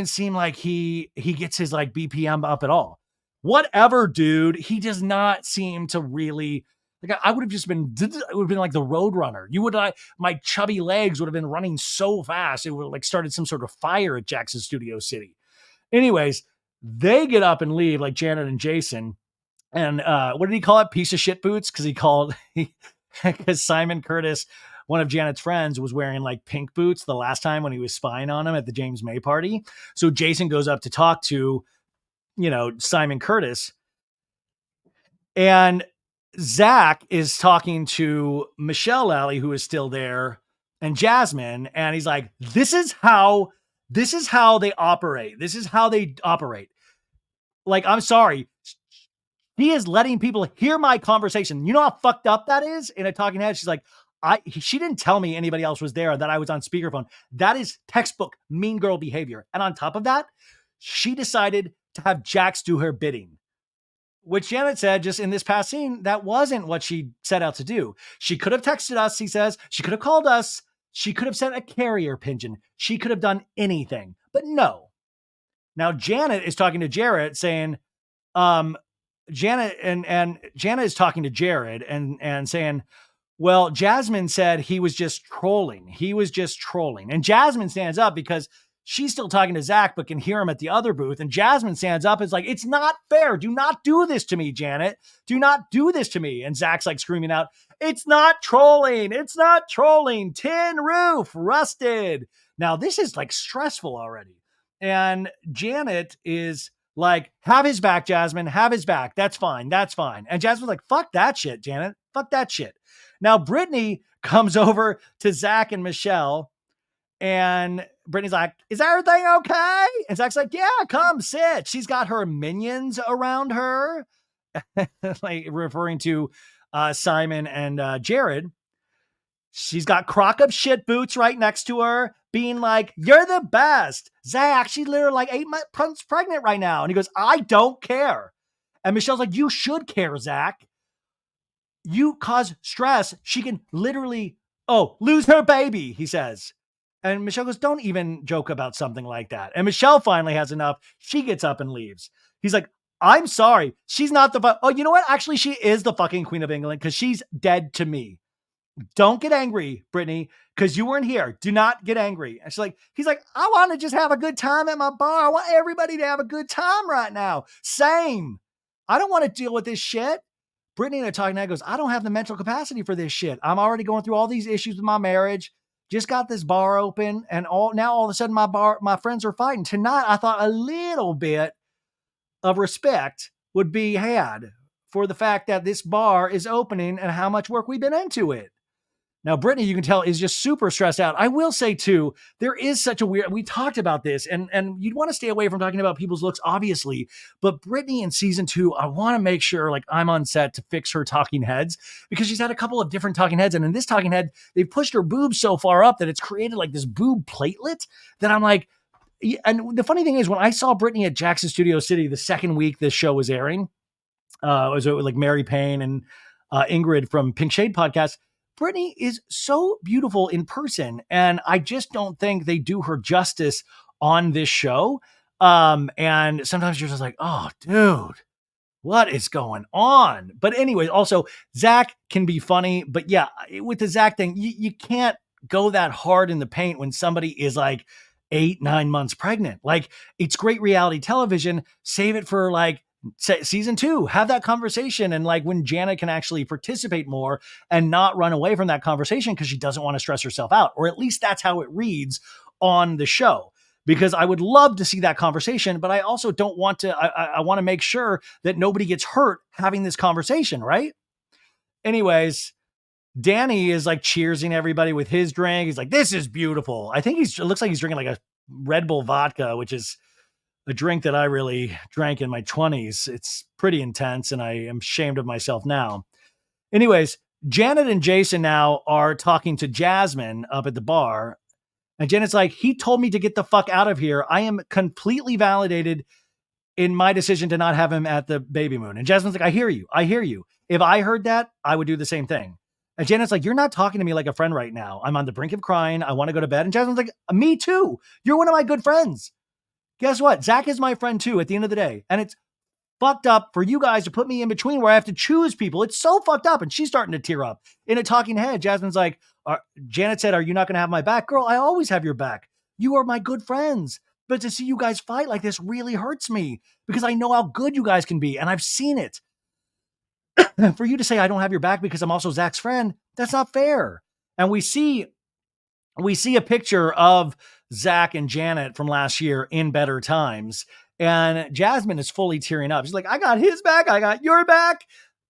seem like he gets his like BPM up at all. Whatever, dude. He does not seem to really like. I would have just been. It would have been like the Road Runner. You would my chubby legs would have been running so fast it would have like started some sort of fire at Jackson Studio City. Anyways, they get up and leave like Janet and Jason. And what did he call it? Piece of shit boots? Because Simon Curtis, one of Janet's friends, was wearing like pink boots the last time when he was spying on him at the James May party. So Jason goes up to talk to, Simon Curtis. And Zach is talking to Michelle Lally, who is still there, and Jasmine. And he's like, this is how they operate. This is how they operate. Like, I'm sorry. He is letting people hear my conversation. You know how fucked up that is? In a talking head, she's like, she didn't tell me anybody else was there, that I was on speakerphone. That is textbook mean girl behavior. And on top of that, she decided to have Jax do her bidding, which Janet said just in this past scene, that wasn't what she set out to do. She could have texted us, he says. She could have called us. She could have sent a carrier pigeon. She could have done anything, but no. Now Janet is talking to Jarrett saying, Janet is talking to Jared and saying, well, Jasmine said he was just trolling. He was just trolling. And Jasmine stands up because she's still talking to Zach, but can hear him at the other booth. And Jasmine stands up and is like, it's not fair. Do not do this to me, Janet. Do not do this to me. And Zach's like screaming out, it's not trolling. It's not trolling. Tin roof, rusted. Now this is like stressful already. And Janet is like, have his back, Jasmine, have his back. That's fine. That's fine. And Jasmine's like, fuck that shit, Janet. Fuck that shit. Now, Brittany comes over to Zach and Michelle, and Brittany's like, is everything okay? And Zach's like, yeah, come sit. She's got her minions around her, like referring to Simon and Jared. She's got Croc of Shit Boots right next to her, being like, you're the best. Zach, she's literally like 8 months pregnant right now. And he goes, I don't care. And Michelle's like, you should care, Zach. You cause stress. She can literally, lose her baby, he says. And Michelle goes, don't even joke about something like that. And Michelle finally has enough. She gets up and leaves. He's like, I'm sorry. She's not you know what? Actually, she is the fucking Queen of England because she's dead to me. Don't get angry, Brittany, because you weren't here. Do not get angry. And he's like, I want to just have a good time at my bar. I want everybody to have a good time right now. Same. I don't want to deal with this shit. Brittany and I talking, and I goes, I don't have the mental capacity for this shit. I'm already going through all these issues with my marriage. Just got this bar open, and all of a sudden my friends are fighting. Tonight, I thought a little bit of respect would be had for the fact that this bar is opening and how much work we've been into it. Now, Brittany, you can tell, is just super stressed out. I will say, too, there is such a weird, we talked about this, and you'd want to stay away from talking about people's looks, obviously. But Brittany in season 2, I want to make sure like I'm on set to fix her talking heads because she's had a couple of different talking heads. And in this talking head, they've pushed her boobs so far up that it's created like this boob platelet that I'm like, and the funny thing is, when I saw Brittany at Jackson Studio City the second week this show was airing, it was like Mary Payne and Ingrid from Pink Shade podcast. Brittany is so beautiful in person, and I just don't think they do her justice on this show. And sometimes you're just like, oh, dude, what is going on? But anyway, also Zach can be funny, but yeah, with the Zach thing, you can't go that hard in the paint when somebody is like 8-9 months pregnant. Like, it's great reality television. Save it for like season 2, have that conversation. And like when Janet can actually participate more and not run away from that conversation because she doesn't want to stress herself out, or at least that's how it reads on the show. Because I would love to see that conversation, but I also don't want to, I want to make sure that nobody gets hurt having this conversation, right? Anyways, Danny is like cheersing everybody with his drink. He's like, this is beautiful. I think it looks like he's drinking like a Red Bull vodka, which is a drink that I really drank in my 20s. It's pretty intense, and I am ashamed of myself now. Anyways, Janet and Jason now are talking to Jasmine up at the bar. And Janet's like, he told me to get the fuck out of here. I am completely validated in my decision to not have him at the baby moon. And Jasmine's like, I hear you. I hear you. If I heard that, I would do the same thing. And Janet's like, you're not talking to me like a friend right now. I'm on the brink of crying. I want to go to bed. And Jasmine's like, me too. You're one of my good friends. Guess what? Zach is my friend too at the end of the day. And it's fucked up for you guys to put me in between where I have to choose people. It's so fucked up. And she's starting to tear up. In a talking head, Jasmine's like, Janet said, are you not going to have my back? Girl, I always have your back. You are my good friends. But to see you guys fight like this really hurts me because I know how good you guys can be. And I've seen it. For you to say I don't have your back because I'm also Zach's friend, that's not fair. And we see a picture of Zach and Janet from last year in Better Times. And Jasmine is fully tearing up. She's like, I got his back. I got your back.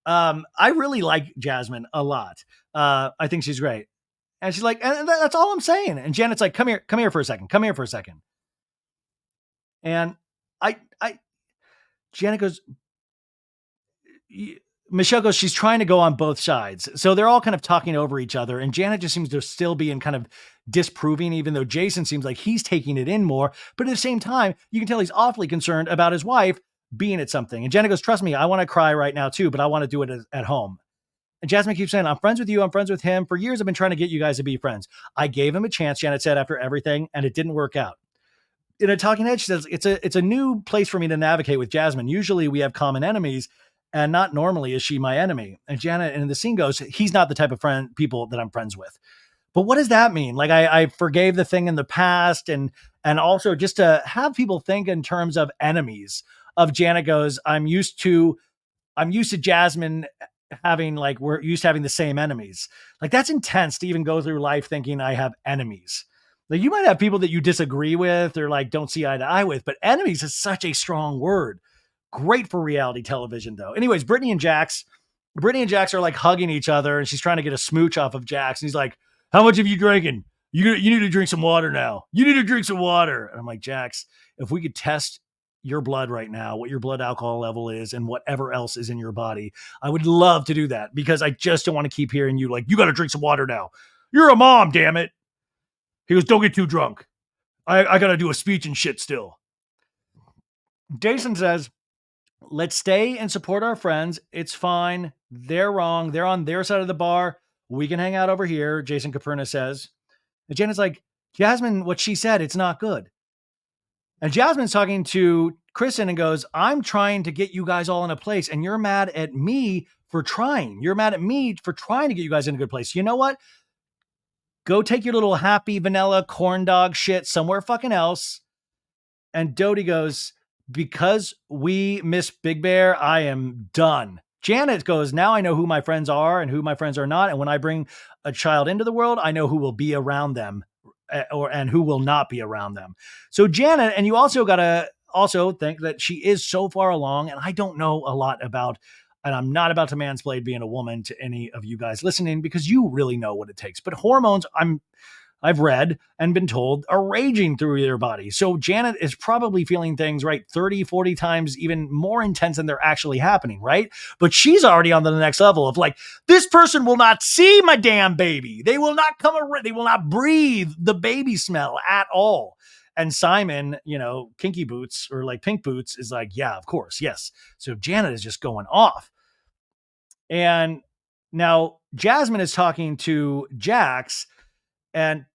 I really like Jasmine a lot. I think she's great. And she's like, and that's all I'm saying. And Janet's like, come here for a second. Come here for a second. And Janet goes, Michelle goes, she's trying to go on both sides. So they're all kind of talking over each other. And Janet just seems to still be in kind of disproving, even though Jason seems like he's taking it in more. But at the same time, you can tell he's awfully concerned about his wife being at something. And Janet goes, trust me, I want to cry right now too, but I want to do it at home. And Jasmine keeps saying, I'm friends with you. I'm friends with him. For years, I've been trying to get you guys to be friends. I gave him a chance, Janet said, after everything, and it didn't work out. In a talking head, she says, it's a new place for me to navigate with Jasmine. Usually we have common enemies, and not normally is she my enemy. And Janet, and the scene goes, he's not the type of people that I'm friends with. But what does that mean? Like I forgave the thing in the past, and also just to have people think in terms of enemies. Of Janet goes, I'm used to Jasmine having, like, we're used to having the same enemies. Like, that's intense to even go through life thinking I have enemies. Like, you might have people that you disagree with or like don't see eye to eye with, but enemies is such a strong word. Great for reality television though. Anyways, Brittany and Jax are like hugging each other, and she's trying to get a smooch off of Jax. And he's like, how much have you drinking? You need to drink some water now. You need to drink some water. And I'm like, Jax, if we could test your blood right now, what your blood alcohol level is and whatever else is in your body, I would love to do that, because I just don't want to keep hearing you like, you got to drink some water now. You're a mom, damn it. He goes, don't get too drunk. I got to do a speech and shit still. Jason says, let's stay and support our friends. It's fine. They're wrong. They're on their side of the bar. We can hang out over here, Jason Caperna says. And Janet's like, Jasmine, what she said, it's not good. And Jasmine's talking to Kristen and goes, I'm trying to get you guys all in a place, and you're mad at me for trying. You're mad at me for trying to get you guys in a good place. You know what? Go take your little happy vanilla corn dog shit somewhere fucking else. And Dodie goes, because we miss Big Bear, I am done. Janet goes, now I know who my friends are and who my friends are not. And when I bring a child into the world, I know who will be around them and who will not be around them. So Janet, and you also got to also think that she is so far along, and I don't know a lot about, And I'm not about to mansplain being a woman to any of you guys listening because you really know what it takes. But hormones, I've read and been told are raging through their body. So Janet is probably feeling things, right, 30, 40 times even more intense than they're actually happening, right? But she's already on the next level of like, this person will not see my damn baby. They will not come around. They will not breathe the baby smell at all. And Simon, kinky boots or like pink boots is like, yeah, of course. Yes. So Janet is just going off. And now Jasmine is talking to Jax and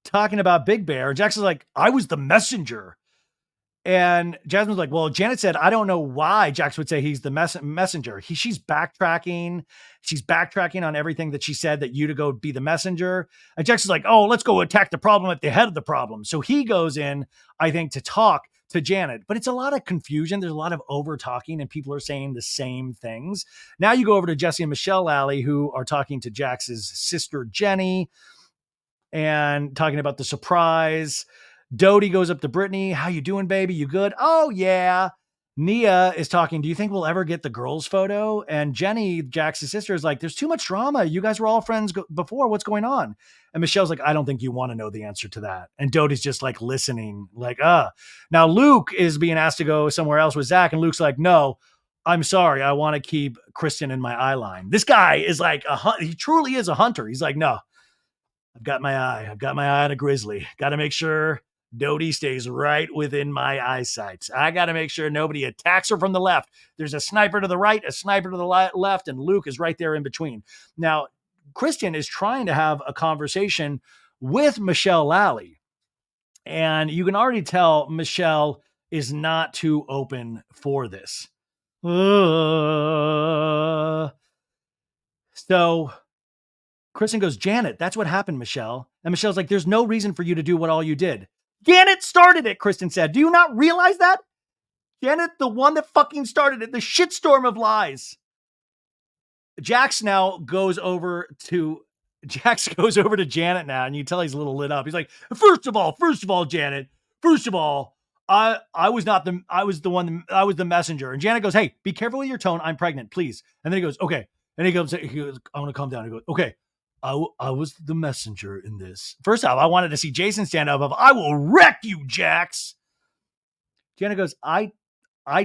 talking about Big Bear. Jax is like, I was the messenger. And Jasmine's like, well, Janet said, I don't know why Jax would say he's the messenger. She's backtracking. She's backtracking on everything that she said that you to go be the messenger. And Jax is like, oh, let's go attack the problem at the head of the problem. So he goes in, I think, to talk to Janet, but it's a lot of confusion. There's a lot of over talking and people are saying the same things. Now you go over to Jesse and Michelle Lally, who are talking to Jax's sister, Jenny, and talking about the surprise. Dodie goes up to Brittany. How you doing, baby? You good? Oh, yeah. Nia is talking. Do you think we'll ever get the girls' photo? And Jenny, Jax's sister, is like, there's too much drama. You guys were all friends before. What's going on? And Michelle's like, I don't think you want to know the answer to that. And Dodie's just like listening, like, Now Luke is being asked to go somewhere else with Zach. And Luke's like, no, I'm sorry. I want to keep Kristen in my eye line. This guy is like, he truly is a hunter. He's like, no, I've got my eye. I've got my eye on a grizzly. Got to make sure Dodie stays right within my eyesight. I got to make sure nobody attacks her from the left. There's a sniper to the right, a sniper to the left, and Luke is right there in between. Now, Christian is trying to have a conversation with Michelle Lally. And you can already tell Michelle is not too open for this. So Kristen goes, Janet, that's what happened, Michelle. And Michelle's like, there's no reason for you to do what all you did. Janet started it, Kristen said. Do you not realize that? Janet, the one that fucking started it, the shitstorm of lies. Jax goes over to Janet now, and you tell he's a little lit up. He's like, first of all, Janet, I was the messenger. And Janet goes, hey, be careful with your tone. I'm pregnant, please. And then he goes, okay. And he goes, I'm going to calm down. He goes, okay. I was the messenger in this. First off, I wanted to see Jason stand up of, I will wreck you, Jax. Janet goes, I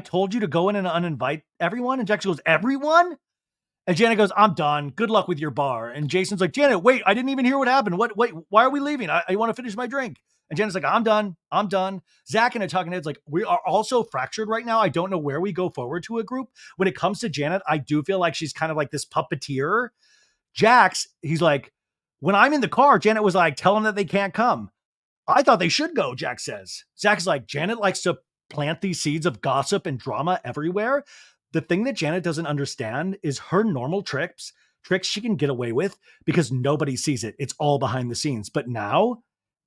told you to go in and uninvite everyone. And Jax goes, everyone? And Janet goes, I'm done. Good luck with your bar. And Jason's like, Janet, wait, I didn't even hear what happened. Wait, why are we leaving? I want to finish my drink. And Janet's like, I'm done. Zach and a talking head's like, we are also fractured right now. I don't know where we go forward to a group. When it comes to Janet, I do feel like she's kind of like this puppeteer. Jax, he's like, when I'm in the car, Janet was like, tell them that they can't come. I thought they should go, Jax says. Zach's like, Janet likes to plant these seeds of gossip and drama everywhere. The thing that Janet doesn't understand is her normal tricks she can get away with because nobody sees it. It's all behind the scenes. But now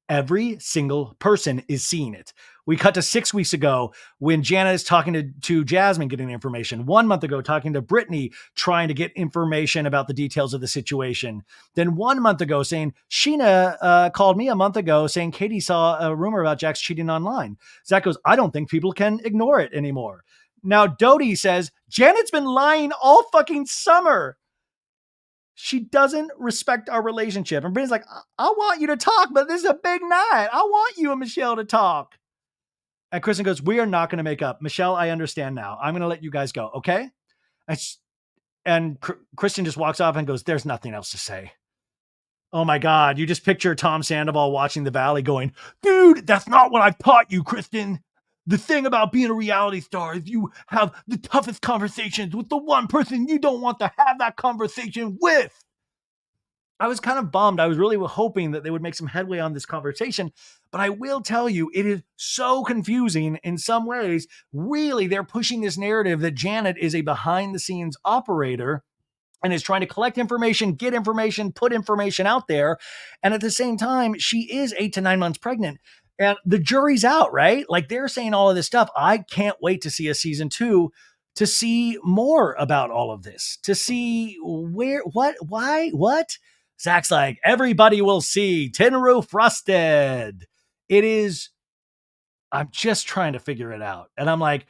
every single person is seeing it. We cut to 6 weeks ago when Janet is talking to Jasmine, getting information. 1 month ago, talking to Brittany, trying to get information about the details of the situation. Then 1 month ago, saying Sheena called me a month ago saying Katie saw a rumor about Jax cheating online. Zach goes, I don't think people can ignore it anymore. Now, Dodie says, Janet's been lying all fucking summer. She doesn't respect our relationship. And Brittany's like, I want you to talk, but this is a big night. I want you and Michelle to talk. And Kristen goes, we are not going to make up. Michelle, I understand now. I'm going to let you guys go, okay? And Kristen just walks off and goes, there's nothing else to say. Oh my God, you just picture Tom Sandoval watching The Valley going, dude, that's not what I taught you, Kristen. The thing about being a reality star is you have the toughest conversations with the one person you don't want to have that conversation with. I was kind of bummed. I was really hoping that they would make some headway on this conversation, but I will tell you, it is so confusing in some ways. Really, they're pushing this narrative that Janet is a behind the scenes operator and is trying to collect information, get information, put information out there. And at the same time, she is 8 to 9 months pregnant. And the jury's out, right? Like they're saying all of this stuff. I can't wait to see a season 2 to see more about all of this, to see where, what, why, what. Zach's like, everybody will see Tin Roof Rusted. It is, I'm just trying to figure it out. And I'm like,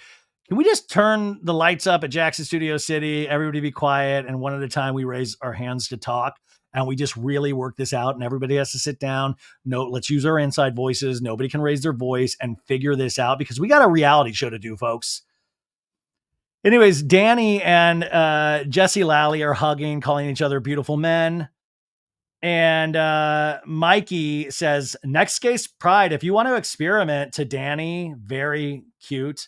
Can we just turn the lights up at Jackson Studio City? Everybody be quiet. And one at a time, we raise our hands to talk. And we just really work this out. And everybody has to sit down. No, let's use our inside voices. Nobody can raise their voice and figure this out because we got a reality show to do, folks. Anyways, Danny and Jesse Lally are hugging, calling each other beautiful men. And Mikey says, next case pride. If you want to experiment, to Danny, very cute.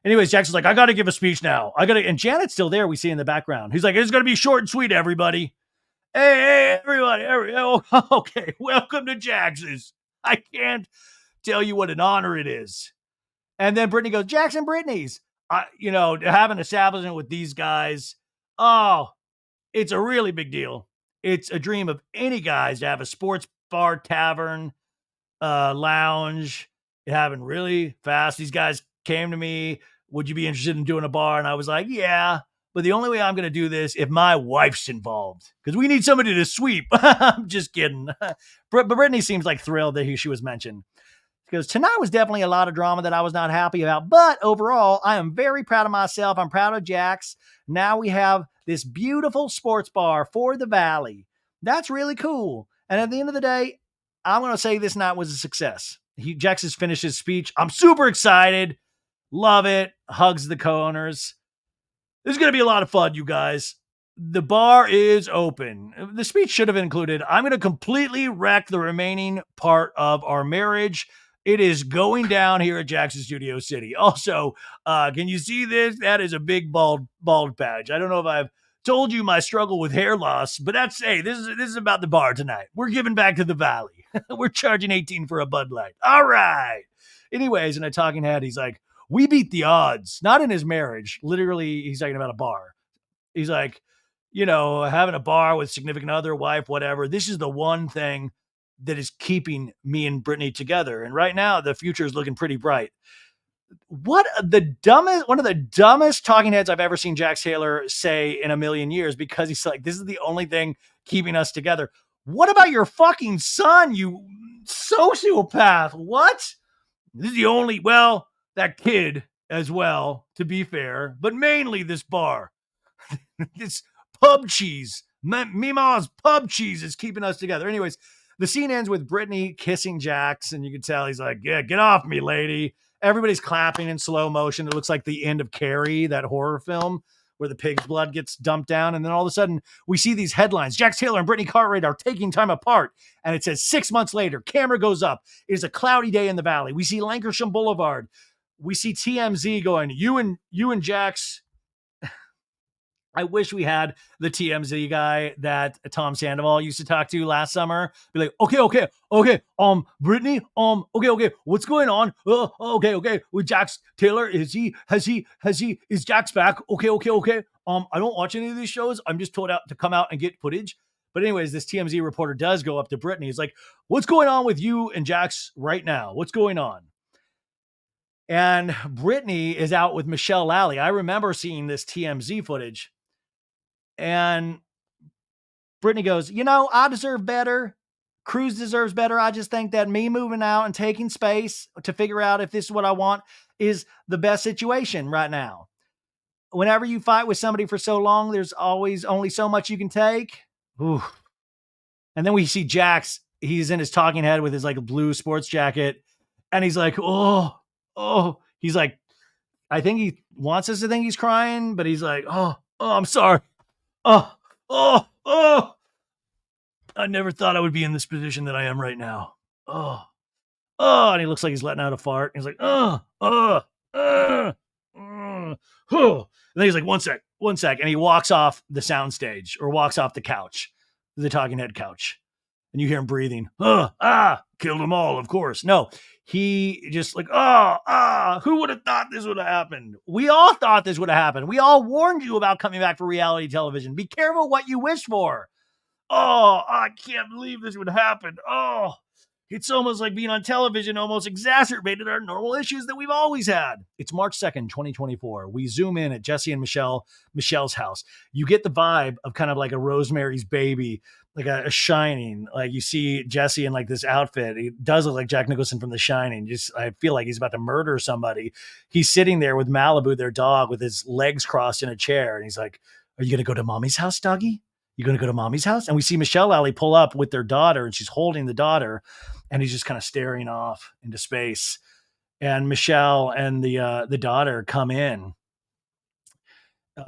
Anyways, Jackson's like, I got to give a speech now. And Janet's still there. We see in the background. He's like, it's going to be short and sweet, everybody. Hey, everybody. Okay. Welcome to Jackson's. I can't tell you what an honor it is. And then Brittany goes, Jax and Brittany's. To have an establishment with these guys. Oh, it's a really big deal. It's a dream of any guys to have a sports bar, tavern, lounge. It happened really fast. These guys came to me. Would you be interested in doing a bar? And I was like, yeah, but the only way I'm going to do this if my wife's involved, because we need somebody to sweep. I'm just kidding. But Brittany seems like thrilled that she was mentioned. Because tonight was definitely a lot of drama that I was not happy about. But overall, I am very proud of myself. I'm proud of Jax. Now we have this beautiful sports bar for the Valley. That's really cool. And at the end of the day, I'm going to say this night was a success. Jax has finished his speech. I'm super excited. Love it. Hugs the co-owners. This is going to be a lot of fun, you guys. The bar is open. The speech should have included, I'm going to completely wreck the remaining part of our marriage. It is going down here at Jackson Studio City. Also, can you see this? That is a big bald patch. I don't know if I've told you my struggle with hair loss, but this is about the bar tonight. We're giving back to the Valley. We're charging 18 for a Bud Light. All right. Anyways, in a talking head, he's like, we beat the odds. Not in his marriage. Literally, he's talking about a bar. He's like, having a bar with significant other, wife, whatever. This is the one thing that is keeping me and Brittany together. And right now, the future is looking pretty bright. One of the dumbest talking heads I've ever seen Jax Taylor say in a million years, because he's like, this is the only thing keeping us together. What about your fucking son, you sociopath? What? This is the only, that kid as well, to be fair, but mainly this bar. This pub cheese. Mima's pub cheese is keeping us together. Anyways, the scene ends with Brittany kissing Jax, and you can tell he's like, yeah, get off me, lady. Everybody's clapping in slow motion. It looks like the end of Carrie, that horror film where the pig's blood gets dumped down. And then all of a sudden, we see these headlines. Jax Taylor and Brittany Cartwright are taking time apart. And it says 6 months later, camera goes up. It is a cloudy day in the Valley. We see Lankershim Boulevard. We see TMZ going, you and Jax. I wish we had the TMZ guy that Tom Sandoval used to talk to last summer. Be like, okay. Brittany, okay. What's going on? Okay. With Jax Taylor, is Jax back? Okay. I don't watch any of these shows. I'm just told out to come out and get footage. But anyways, this TMZ reporter does go up to Brittany. He's like, what's going on with you and Jax right now? What's going on? And Brittany is out with Michelle Lally. I remember seeing this TMZ footage. And Brittany goes, I deserve better. Cruz deserves better. I just think that me moving out and taking space to figure out if this is what I want is the best situation right now. Whenever you fight with somebody for so long, there's always only so much you can take. Ooh. And then we see Jax. He's in his talking head with his like blue sports jacket. And he's like, oh. He's like, I think he wants us to think he's crying, but he's like, oh, I'm sorry. Oh, I never thought I would be in this position that I am right now. And he looks like he's letting out a fart. He's like, And then he's like, one sec. And he walks off the soundstage or walks off the couch, the talking head couch. And you hear him breathing. Killed them all, of course. No, he just like, who would have thought this would have happened? We all thought this would have happened. We all warned you about coming back for reality television. Be careful what you wish for. I can't believe this would happen. It's almost like being on television almost exacerbated our normal issues that we've always had. It's March 2nd, 2024. We zoom in at Jesse and Michelle's house. You get the vibe of kind of like a Rosemary's Baby, like a Shining. Like you see Jesse in like this outfit. He does look like Jack Nicholson from The Shining. I feel like he's about to murder somebody. He's sitting there with Malibu, their dog, with his legs crossed in a chair. And he's like, "Are you going to go to mommy's house, doggy? You going to go to mommy's house?" And we see Michelle Alley pull up with their daughter, and she's holding the daughter, and he's just kind of staring off into space. And Michelle and the daughter come in.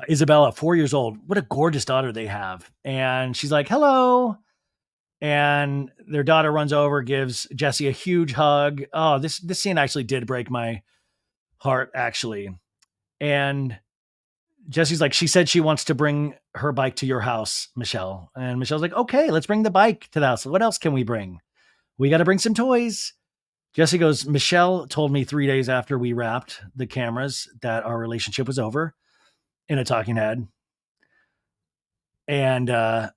Isabella, 4 years old. What a gorgeous daughter they have. And she's like, "Hello." And their daughter runs over, gives Jesse a huge hug. Oh, this scene actually did break my heart, actually. And Jesse's like, "She said she wants to bring her bike to your house, Michelle." And Michelle's like, "Okay, let's bring the bike to the house. What else can we bring? We got to bring some toys." Jesse goes, "Michelle told me 3 days after we wrapped the cameras that our relationship was over," in a talking head. And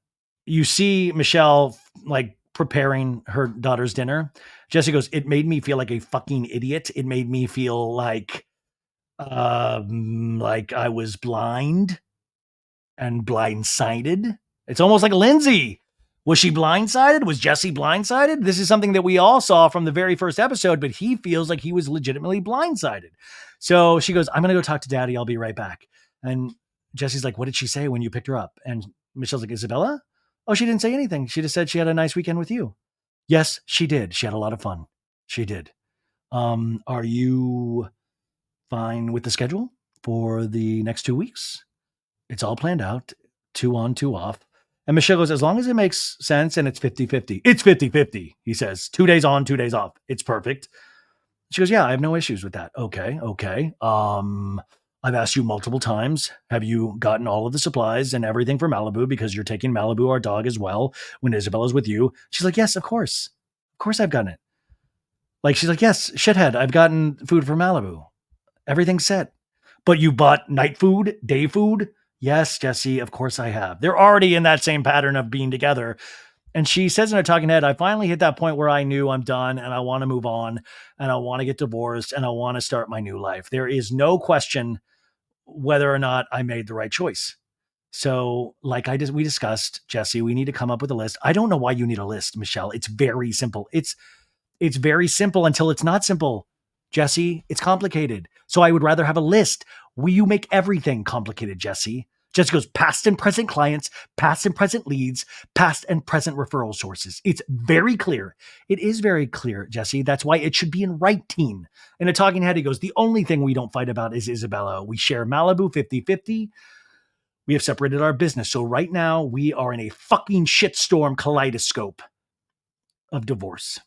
you see Michelle like preparing her daughter's dinner. Jesse goes, "It made me feel like a fucking idiot. It made me feel like I was blind and blindsided." It's almost like Lindsay. Was she blindsided? Was Jesse blindsided? This is something that we all saw from the very first episode, but he feels like he was legitimately blindsided. So she goes, "I'm going to go talk to daddy. I'll be right back." And Jesse's like, "What did she say when you picked her up?" And Michelle's like, "Isabella? Oh, she didn't say anything. She just said she had a nice weekend with you." "Yes, she did. She had a lot of fun. She did. Are you fine with the schedule for the next 2 weeks? It's all planned out, 2 on, 2 off." And Michelle goes, "As long as it makes sense and it's 50-50. It's 50-50, he says. 2 days on, 2 days off. It's perfect." She goes, "Yeah, I have no issues with that." Okay. I've asked you multiple times, have you gotten all of the supplies and everything for Malibu, because you're taking Malibu, our dog, as well when Isabella's with you? She's like, "Yes, of course. Of course I've gotten it." Like, she's like, "Yes, shithead, I've gotten food for Malibu. Everything's set." "But you bought night food, day food?" "Yes, Jesse, of course I have." They're already in that same pattern of being together. And she says in her talking head, "I finally hit that point where I knew I'm done and I want to move on and I want to get divorced and I want to start my new life. There is no question whether or not I made the right choice." So, like we discussed, Jesse, we need to come up with a list. I don't know why you need a list, Michelle. It's very simple. It's very simple until it's not simple. Jesse, it's complicated. So I would rather have a list. Will you make everything complicated, Jesse? Jesse goes, "Past and present clients, past and present leads, past and present referral sources." It's very clear. It is very clear, Jesse. That's why it should be in writing. In a talking head, he goes, "The only thing we don't fight about is Isabella. We share Malibu 50-50. We have separated our business. So right now we are in a fucking shitstorm kaleidoscope of divorce."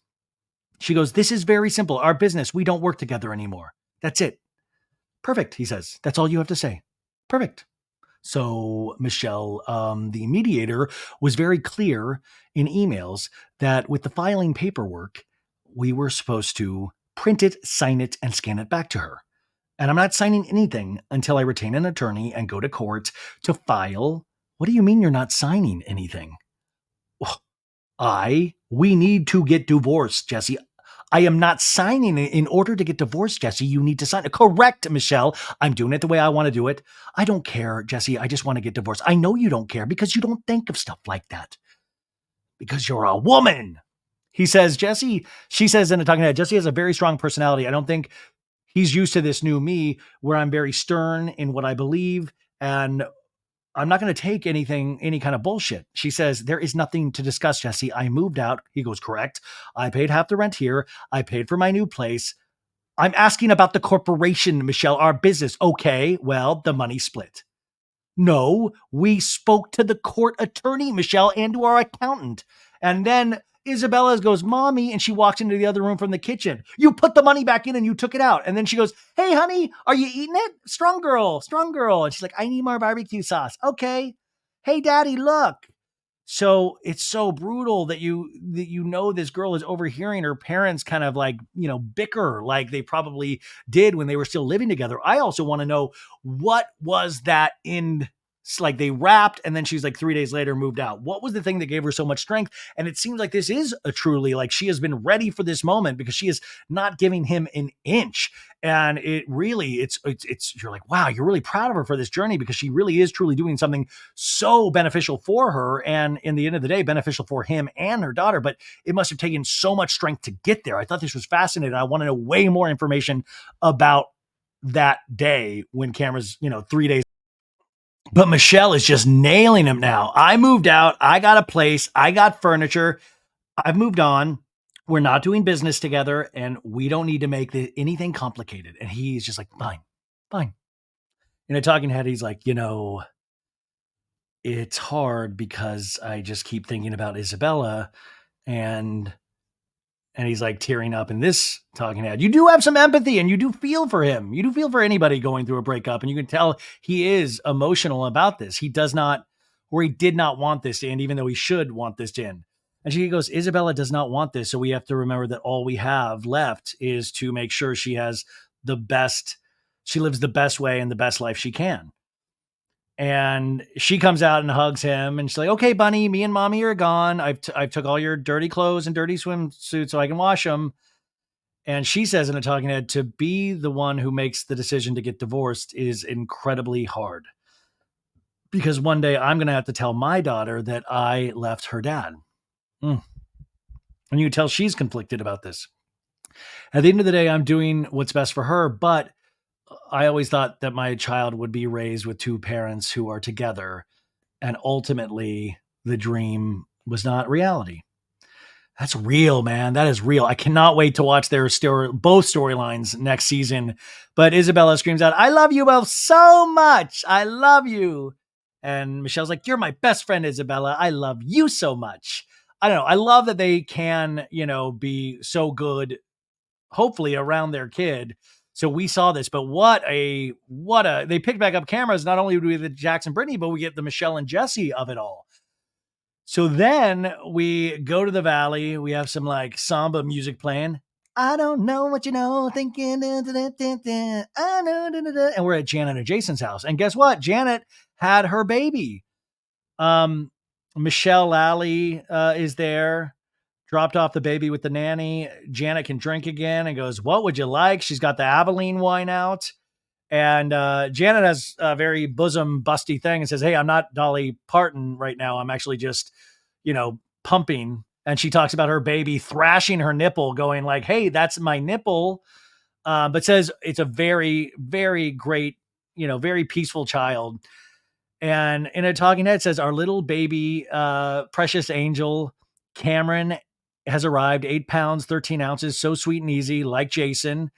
She goes, "This is very simple. Our business, we don't work together anymore. That's it." "Perfect," he says. "That's all you have to say." Perfect. So Michelle, the mediator, was very clear in emails that with the filing paperwork, we were supposed to print it, sign it, and scan it back to her. And I'm not signing anything until I retain an attorney and go to court to file. What do you mean you're not signing anything? We need to get divorced, Jesse. I am not signing it. In order to get divorced, Jesse, you need to sign it. Correct, Michelle. I'm doing it the way I want to do it. I don't care, Jesse. I just want to get divorced. I know you don't care because you don't think of stuff like that. Because you're a woman. He says, she says in a talking head, Jesse has a very strong personality. I don't think he's used to this new me where I'm very stern in what I believe. And I'm not going to take any kind of bullshit. She says, "There is nothing to discuss, Jesse. I moved out." He goes, "Correct. I paid half the rent here. I paid for my new place. I'm asking about the corporation, Michelle, our business." "Okay, well, the money split." "No, we spoke to the court attorney, Michelle, and to our accountant." And then Isabella goes, "Mommy," and she walks into the other room from the kitchen. "You put the money back in and you took it out." And then she goes, "Hey, honey, are you eating it? Strong girl, strong girl." And she's like, "I need more barbecue sauce." "Okay. Hey, daddy, look." So it's so brutal that you know this girl is overhearing her parents kind of like, bicker like they probably did when they were still living together. I also want to know, what was that end like they wrapped, and then she's like 3 days later moved out. What was the thing that gave her so much strength? And it seems like this is a truly, like, she has been ready for this moment because she is not giving him an inch. And it really, it's you're like, wow, you're really proud of her for this journey, because she really is truly doing something so beneficial for her, and in the end of the day, beneficial for him and her daughter. But it must have taken so much strength to get there. I thought this was fascinating. I want to know way more information about that day when cameras, 3 days. But Michelle is just nailing him now. I moved out. I got a place. I got furniture. I've moved on. We're not doing business together, and we don't need to make anything complicated. And he's just like, fine, fine. In a talking head, he's like, it's hard because I just keep thinking about Isabella, and he's like tearing up in this talking head. You do have some empathy, and you do feel for him. You do feel for anybody going through a breakup, and you can tell he is emotional about this. He does not, or he did not want this to end, even though he should want this to end. And she goes, Isabella does not want this. So we have to remember that all we have left is to make sure she has she lives the best way and the best life she can. And she comes out and hugs him, and she's like, okay, bunny, me and mommy are gone. I've took all your dirty clothes and dirty swimsuits so I can wash them. And she says in a talking head, to be the one who makes the decision to get divorced is incredibly hard, because one day I'm going to have to tell my daughter that I left her dad. And you can tell she's conflicted about this. At the end of the day, I'm doing what's best for her, but I always thought that my child would be raised with two parents who are together, and ultimately the dream was not reality. That's real, man. That is real. I cannot wait to watch their both storylines next season. But Isabella screams out, I love you both so much. I love you. And Michelle's like, you're my best friend, Isabella. I love you so much. I don't know. I love that they can, be so good, hopefully, around their kid. So we saw this, but they picked back up cameras. Not only do we get the Jax and Brittany, but we get the Michelle and Jesse of it all. So then we go to the valley. We have some like samba music playing. I don't know what you know, thinking. I know. And we're at Janet and Jason's house. And guess what? Janet had her baby. Michelle Lally is there. Dropped off the baby with the nanny. Janet can drink again and goes, what would you like? She's got the Aveline wine out. And Janet has a very bosom busty thing and says, hey, I'm not Dolly Parton right now. I'm actually just, pumping. And she talks about her baby thrashing her nipple, going like, hey, that's my nipple. But says it's a very, very great, very peaceful child. And in a talking head says, our little baby, precious angel, Cameron, has arrived, 8 pounds, 13 ounces, so sweet and easy, like Jason.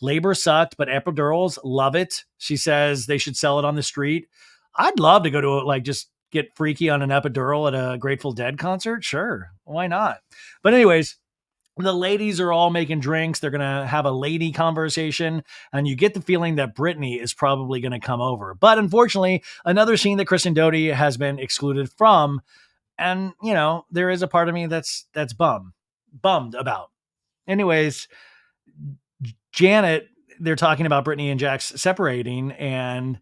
Labor sucked, but epidurals, love it. She says they should sell it on the street. I'd love to go to just get freaky on an epidural at a Grateful Dead concert. Sure. Why not? But anyways, the ladies are all making drinks. They're going to have a lady conversation, and you get the feeling that Brittany is probably going to come over. But unfortunately, another scene that Kristen Doty has been excluded from. And, there is a part of me that's bummed about. Anyways, Janet, they're talking about Brittany and Jax separating, and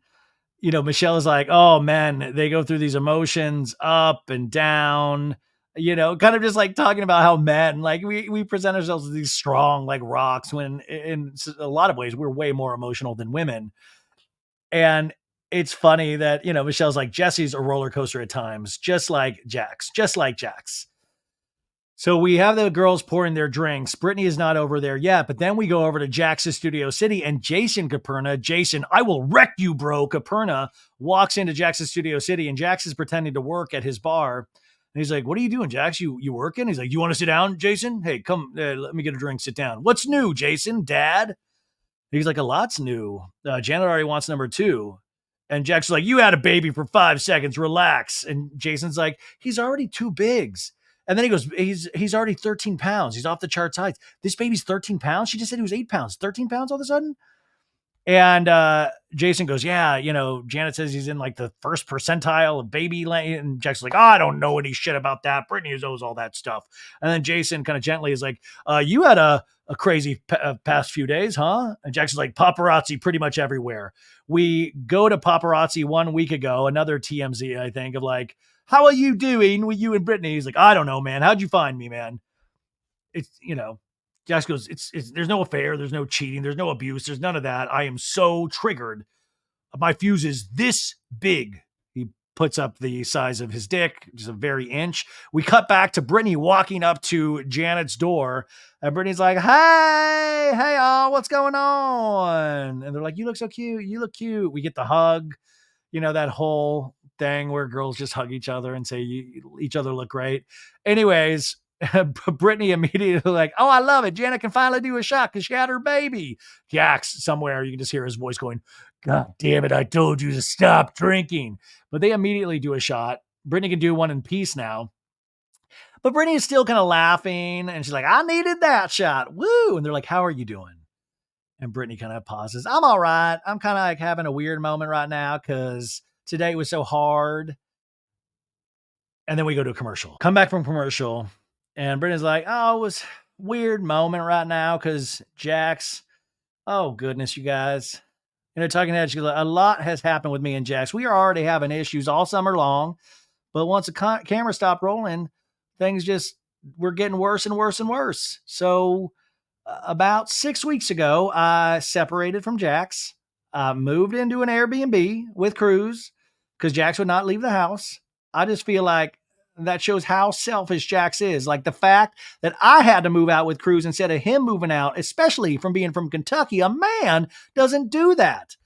Michelle is like, oh man, they go through these emotions up and down, kind of just like talking about how men, like we present ourselves as these strong, like rocks, when in a lot of ways we're way more emotional than women. And it's funny that, Michelle's like, Jesse's a roller coaster at times, just like Jax. So we have the girls pouring their drinks. Brittany is not over there yet, but then we go over to Jax's Studio City, and Jason Caperna, I will wreck you, bro. Caperna walks into Jax's Studio City, and Jax is pretending to work at his bar. And he's like, what are you doing, Jax? You working? He's like, you want to sit down, Jason? Hey, come, let me get a drink. Sit down. What's new, Jason? Dad? He's like, a lot's new. Janet already wants number 2. And Jax is like, you had a baby for 5 seconds. Relax. And Jason's like, he's already 2 bigs. And then he goes, he's already 13 pounds. He's off the charts heights. This baby's 13 pounds. She just said he was 8 pounds. 13 pounds all of a sudden? And Jason goes, yeah, Janet says he's in like the first percentile of baby lane. And Jack's like, oh, I don't know any shit about that. Brittany knows all that stuff. And then Jason kind of gently is like, you had a crazy past few days, huh? And Jackson's like, paparazzi pretty much everywhere. We go to paparazzi 1 week ago, another TMZ, I think, of like, how are you doing with you and Brittany? He's like, I don't know, man. How'd you find me, man? It's. Jax goes, it's there's no affair, there's no cheating, there's no abuse, there's none of that. I am so triggered. My fuse is this big. He puts up the size of his dick, just a very inch. We cut back to Brittany walking up to Janet's door, and Brittany's like, hey, all, what's going on? And they're like, you look so cute, you look cute. We get the hug, that whole thing where girls just hug each other and say each other look great. Anyways, Brittany immediately like, oh, I love it. Janet can finally do a shot because she had her baby. Jax somewhere, you can just hear his voice going, God damn it, I told you to stop drinking. But they immediately do a shot. Brittany can do one in peace now. But Brittany is still kind of laughing, and she's like, I needed that shot. Woo! And they're like, how are you doing? And Brittany kind of pauses. I'm all right. I'm kind of like having a weird moment right now because today was so hard. And then we go to a commercial. Come back from commercial. And Brittany's like, oh, it was a weird moment right now because Jax, oh, goodness, you guys. Talking to her, she goes, a lot has happened with me and Jax. We are already having issues all summer long. But once the camera stopped rolling, things were getting worse and worse and worse. So about 6 weeks ago, I separated from Jax. I moved into an Airbnb with Cruz because Jax would not leave the house. I just feel like that shows how selfish Jax is. Like the fact that I had to move out with Cruz instead of him moving out, especially from being from Kentucky. A man doesn't do that.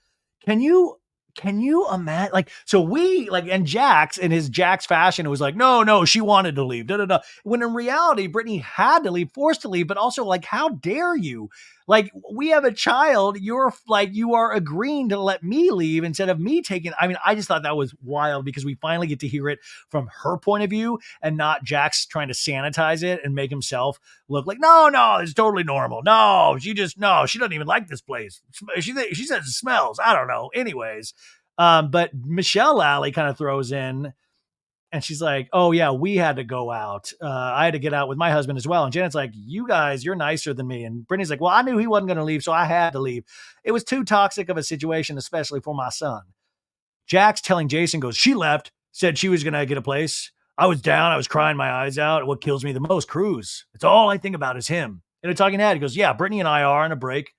Can you imagine? Like, so and Jax in his Jax fashion, it was like, no, she wanted to leave. When in reality, Brittany had to leave, forced to leave, but also like, how dare you? Like, we have a child. You're like, you are agreeing to let me leave instead of me taking. I mean, I just thought that was wild because we finally get to hear it from her point of view and not Jax trying to sanitize it and make himself look like, no, it's totally normal. No, she doesn't even like this place. She says it smells. I don't know. Anyways, but Michelle Lally kind of throws in and she's like, oh yeah, we had to go out. I had to get out with my husband as well. And Janet's like, you guys, you're nicer than me. And Brittany's like, well, I knew he wasn't going to leave, so I had to leave. It was too toxic of a situation, especially for my son. Jax telling Jason goes, she left, said she was going to get a place. I was down. I was crying my eyes out. What kills me the most, Cruz. It's all I think about is him. In a talking head, he goes, yeah, Brittany and I are on a break.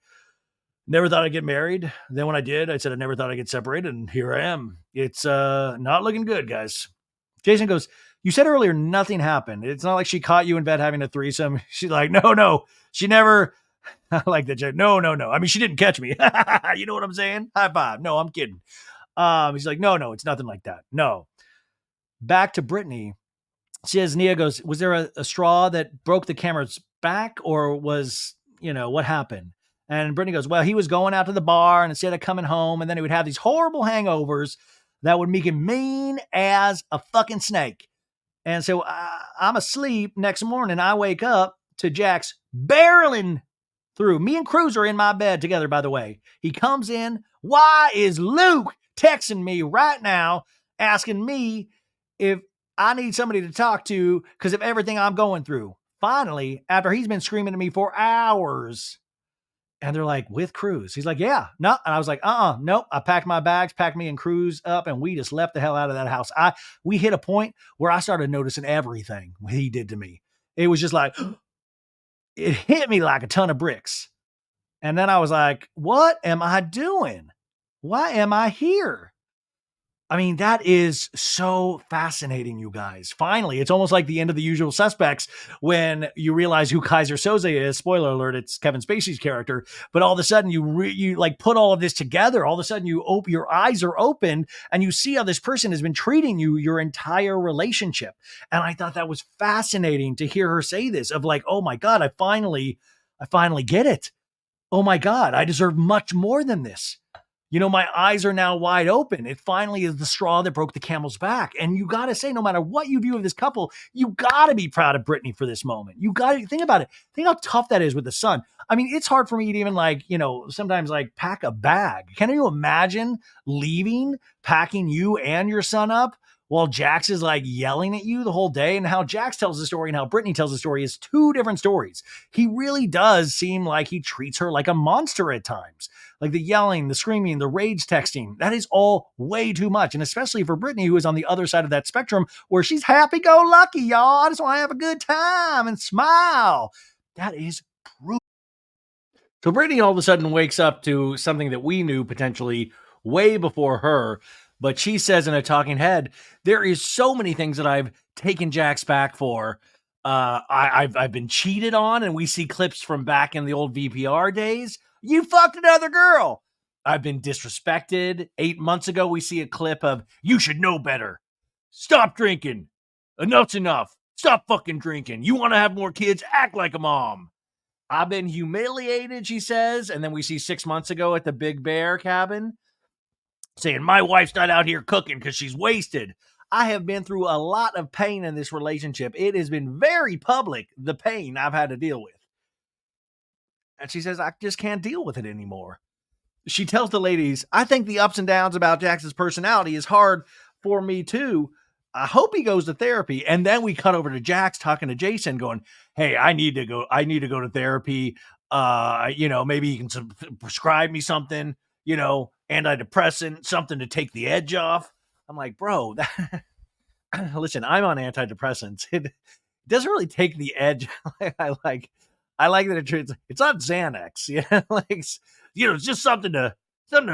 Never thought I'd get married. Then when I did, I said I never thought I'd get separated, and here I am. It's not looking good, guys. Jason goes, you said earlier nothing happened. It's not like she caught you in bed having a threesome. She's like, no. She never, I like that joke. No. I mean, she didn't catch me. You know what I'm saying? High five. No, I'm kidding. He's like, no, it's nothing like that. No. Back to Brittany. Says Nia goes, was there a straw that broke the camera's back or was, what happened? And Brittany goes, well, he was going out to the bar and instead of coming home, and then he would have these horrible hangovers that would make him mean as a fucking snake. And so I'm asleep. Next morning, I wake up to Jax barreling through. Me and Cruz are in my bed together, by the way. He comes in. Why is Luke texting me right now asking me if I need somebody to talk to because of everything I'm going through? Finally, after he's been screaming at me for hours. And they're like, with Cruz. He's like, yeah, no. And I was like, nope. I packed my bags, packed me and Cruz up, and we just left the hell out of that house. We hit a point where I started noticing everything he did to me. It was just like, it hit me like a ton of bricks. And then I was like, what am I doing? Why am I here? I mean, that is so fascinating, you guys. Finally, it's almost like the end of The Usual Suspects when you realize who Kaiser Soze is. Spoiler alert, it's Kevin Spacey's character. But all of a sudden, you like put all of this together. All of a sudden, your eyes are opened and you see how this person has been treating you your entire relationship. And I thought that was fascinating to hear her say this of like, oh my God, I finally get it. Oh my God, I deserve much more than this. My eyes are now wide open. It finally is the straw that broke the camel's back. And you got to say, no matter what you view of this couple, you got to be proud of Brittany for this moment. You got to think about it. Think how tough that is with the son. I mean, it's hard for me to even sometimes pack a bag. Can you imagine leaving, packing you and your son up while Jax is yelling at you the whole day? And how Jax tells the story and how Brittany tells the story is two different stories. He really does seem like he treats her like a monster at times. Like the yelling, the screaming, the rage texting, that is all way too much. And especially for Brittany, who is on the other side of that spectrum where she's happy-go-lucky, y'all. I just want to have a good time and smile. That is brutal. So Brittany all of a sudden wakes up to something that we knew potentially way before her. But she says in a talking head, there is so many things that I've taken Jax back for. I've been cheated on, and we see clips from back in the old VPR days. You fucked another girl. I've been disrespected. 8 months ago, we see a clip of, you should know better. Stop drinking. Enough's enough. Stop fucking drinking. You want to have more kids? Act like a mom. I've been humiliated, she says. And then we see 6 months ago at the Big Bear cabin saying, my wife's not out here cooking because she's wasted. I have been through a lot of pain in this relationship. It has been very public, the pain I've had to deal with. And she says, I just can't deal with it anymore. She tells the ladies, I think the ups and downs about Jax's personality is hard for me too. I hope he goes to therapy. And then we cut over to Jax talking to Jason going, hey, I need to go to therapy. Maybe you can prescribe me something, antidepressant, something to take the edge off. I'm like, bro, listen, I'm on antidepressants. It doesn't really take the edge. I like that it's not Xanax. It's just something to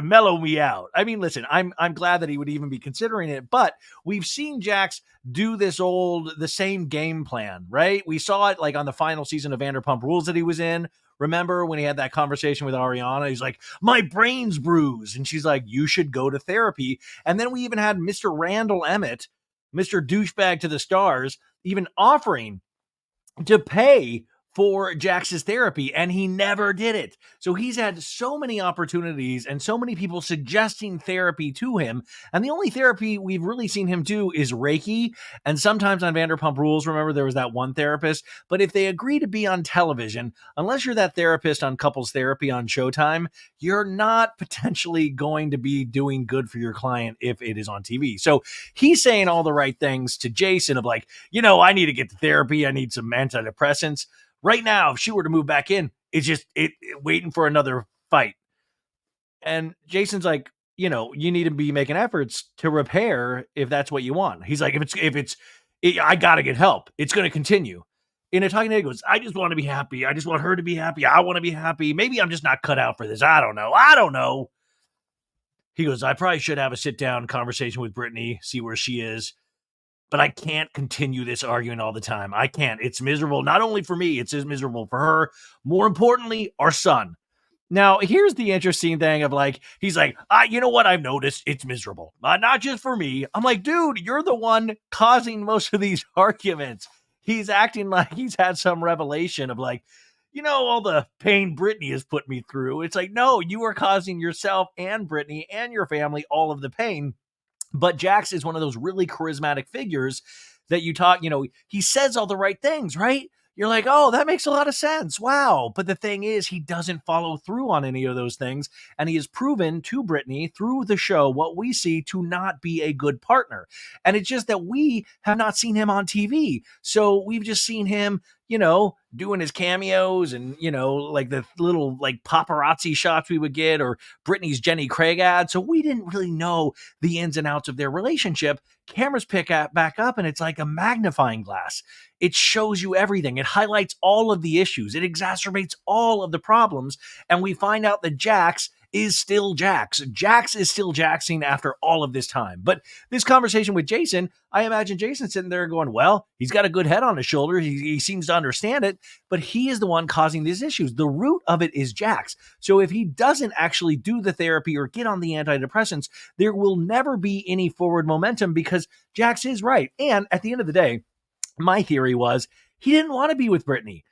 mellow me out. I mean, listen, I'm glad that he would even be considering it, but we've seen Jax do the same game plan, right? We saw it on the final season of Vanderpump Rules that he was in. Remember when he had that conversation with Ariana? He's like, my brain's bruised. And she's like, you should go to therapy. And then we even had Mr. Randall Emmett, Mr. Douchebag to the Stars, even offering to pay for Jax's therapy, and he never did it. So he's had so many opportunities and so many people suggesting therapy to him, and the only therapy we've really seen him do is Reiki, and sometimes on Vanderpump Rules, remember there was that one therapist, but if they agree to be on television, unless you're that therapist on Couples Therapy on Showtime, you're not potentially going to be doing good for your client if it is on TV. So he's saying all the right things to Jason of I need to get to therapy, I need some antidepressants. Right now, if she were to move back in, it's just waiting for another fight. And Jason's like, you need to be making efforts to repair if that's what you want. He's like, I gotta get help. It's going to continue. In a talking head, he goes, I just want to be happy. I just want her to be happy. I want to be happy. Maybe I'm just not cut out for this. I don't know. He goes, I probably should have a sit down conversation with Brittany, see where she is. But I can't continue this arguing all the time. I can't. It's miserable. Not only for me, it's miserable for her. More importantly, our son. Now, here's the interesting thing of he's like, you know what I've noticed? It's miserable. Not just for me. I'm like, dude, you're the one causing most of these arguments. He's acting like he's had some revelation of all the pain Brittany has put me through. It's like, no, you are causing yourself and Brittany and your family all of the pain. But Jax is one of those really charismatic figures that you talk, he says all the right things, right? You're like, oh, that makes a lot of sense. Wow. But the thing is, he doesn't follow through on any of those things. And he has proven to Brittany through the show what we see to not be a good partner. And it's just that we have not seen him on TV. So we've just seen him, doing his cameos and, the little paparazzi shots we would get or Brittany's Jenny Craig ad. So we didn't really know the ins and outs of their relationship. Cameras pick back up and it's like a magnifying glass. It shows you everything. It highlights all of the issues. It exacerbates all of the problems. And we find out that Jax is still Jax. Jax is still Jaxing after all of this time. But this conversation with Jason, I imagine Jason sitting there going, well, he's got a good head on his shoulders. He seems to understand it, but he is the one causing these issues. The root of it is Jax. So if he doesn't actually do the therapy or get on the antidepressants, there will never be any forward momentum because Jax is right. And at the end of the day, my theory was he didn't want to be with Brittany.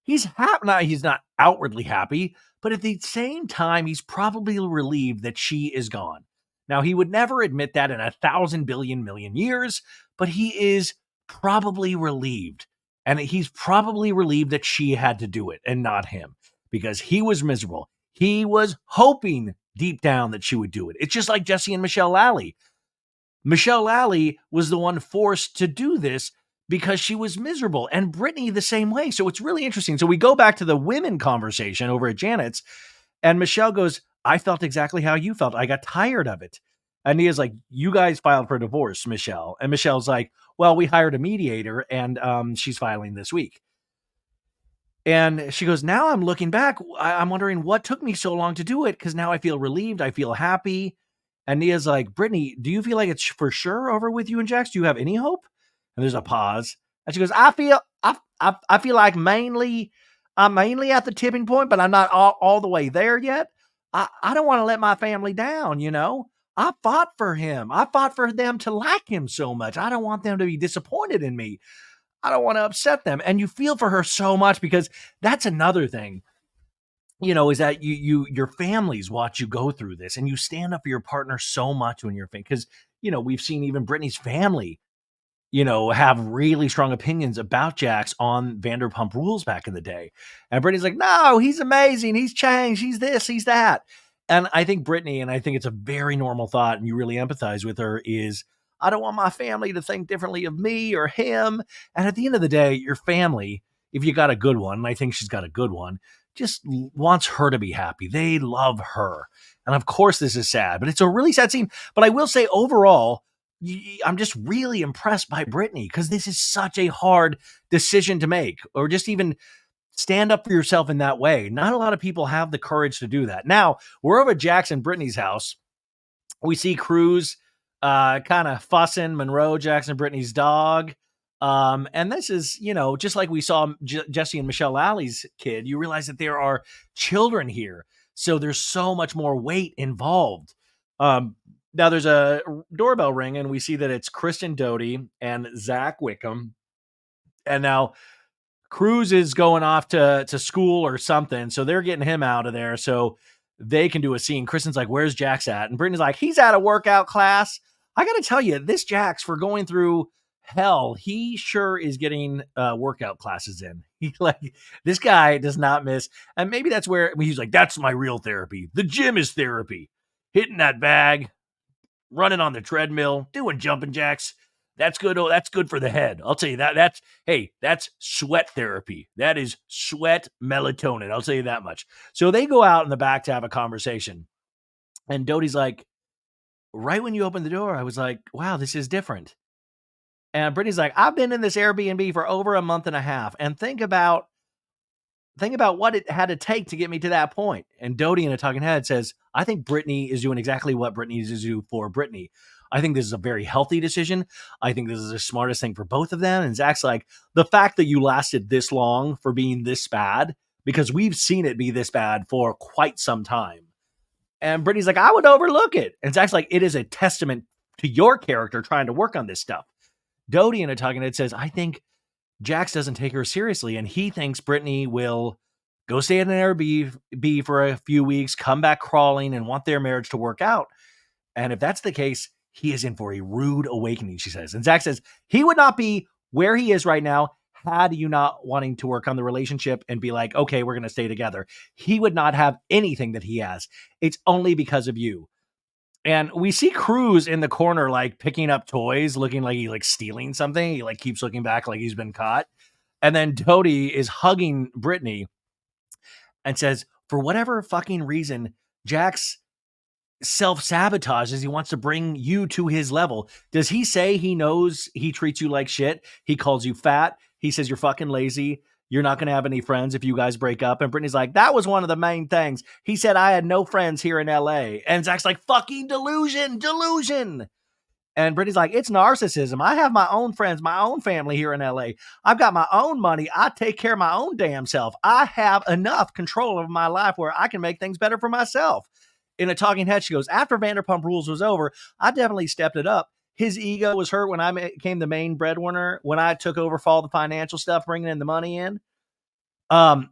he's happy. Now, he's not outwardly happy, but at the same time, he's probably relieved that she is gone. Now, he would never admit that in 1,000 billion million years, but he is probably relieved. And he's probably relieved that she had to do it and not him, because he was miserable. He was hoping deep down that she would do it. It's just like Jesse and Michelle Lally. Michelle Lally was the one forced to do this because she was miserable, and Brittany the same way. So it's really interesting. So we go back to the women conversation over at Janet's, and Michelle goes, I felt exactly how you felt. I got tired of it. And Nia's like, you guys filed for divorce, Michelle. And Michelle's like, well, we hired a mediator, and she's filing this week. And she goes, now I'm looking back. I'm wondering what took me so long to do it, because now I feel relieved. I feel happy. And Nia's like, Brittany, do you feel like it's for sure over with you and Jax? Do you have any hope? And there's a pause. And she goes, I feel like I'm mainly at the tipping point, but I'm not all the way there yet. I don't want to let my family down, you know? I fought for him. I fought for them to like him so much. I don't want them to be disappointed in me. I don't want to upset them. And you feel for her so much, because that's another thing, you know, is that your families watch you go through this, and you stand up for your partner so much when you're, because, you know, we've seen even Brittany's family, you know, have really strong opinions about Jax on Vanderpump Rules back in the day. And Brittany's like, no, he's amazing. He's changed. He's this, he's that. And I think Brittany, and I think it's a very normal thought, and you really empathize with her, is I don't want my family to think differently of me or him. And at the end of the day, your family, if you got a good one, and I think she's got a good one, just wants her to be happy. They love her. And of course, this is sad, but it's a really sad scene. But I will say overall, I'm just really impressed by Brittany, because this is such a hard decision to make, or just even stand up for yourself in that way. Not a lot of people have the courage to do that. Now, we're over at Jax and Brittany's house. We see Cruz kind of fussing Monroe, Jax and Brittany's dog. And this is, you know, just like we saw Jesse and Michelle Lally's kid, you realize that there are children here. So there's so much more weight involved. Now there's a doorbell ring, and we see that it's Kristen Doty and Zach Wickham. And now Cruz is going off to school or something, so they're getting him out of there so they can do a scene. Kristen's like, where's Jax at? And Brittany's like, he's at a workout class. I got to tell you, this Jax, for going through hell, he sure is getting workout classes in. He, like, this guy does not miss. And maybe that's where he's like, that's my real therapy. The gym is therapy. Hitting that bag, running on the treadmill, doing jumping jacks. That's good. Oh, that's good for the head. I'll tell you that. That's sweat therapy. That is sweat melatonin. I'll tell you that much. So they go out in the back to have a conversation. And Doty's like, right when you opened the door, I was like, wow, this is different. And Brittany's like, I've been in this Airbnb for over a month and a half. And think about what it had to take to get me to that point. And Doty, in a talking head, says, I think Brittany is doing exactly what Brittany needs to do for Brittany. I think this is a very healthy decision. I think this is the smartest thing for both of them. And Zach's like, the fact that you lasted this long for being this bad, because we've seen it be this bad for quite some time. And Brittany's like, I would overlook it. And Zach's like, it is a testament to your character trying to work on this stuff. Doty, in a talking head, says, I think Jax doesn't take her seriously, and he thinks Brittany will go stay at an Airbnb for a few weeks, come back crawling, and want their marriage to work out. And if that's the case, he is in for a rude awakening, she says. And Zach says he would not be where he is right now had you not wanting to work on the relationship and be like, okay, we're going to stay together. He would not have anything that he has. It's only because of you. And we see Cruz in the corner, like picking up toys, looking like he's like stealing something. He like keeps looking back like he's been caught. And then Doty is hugging Brittany and says, for whatever fucking reason, Jax self-sabotages. He wants to bring you to his level. Does he say he knows he treats you like shit? He calls you fat. He says you're fucking lazy. You're not going to have any friends if you guys break up. And Brittany's like, that was one of the main things. He said I had no friends here in LA. And Zach's like, fucking delusion. And Brittany's like, it's narcissism. I have my own friends, my own family here in LA. I've got my own money. I take care of my own damn self. I have enough control over my life where I can make things better for myself. In a talking head, she goes, after Vanderpump Rules was over, I definitely stepped it up. His ego was hurt when I became the main breadwinner, when I took over for all the financial stuff, bringing in the money in. I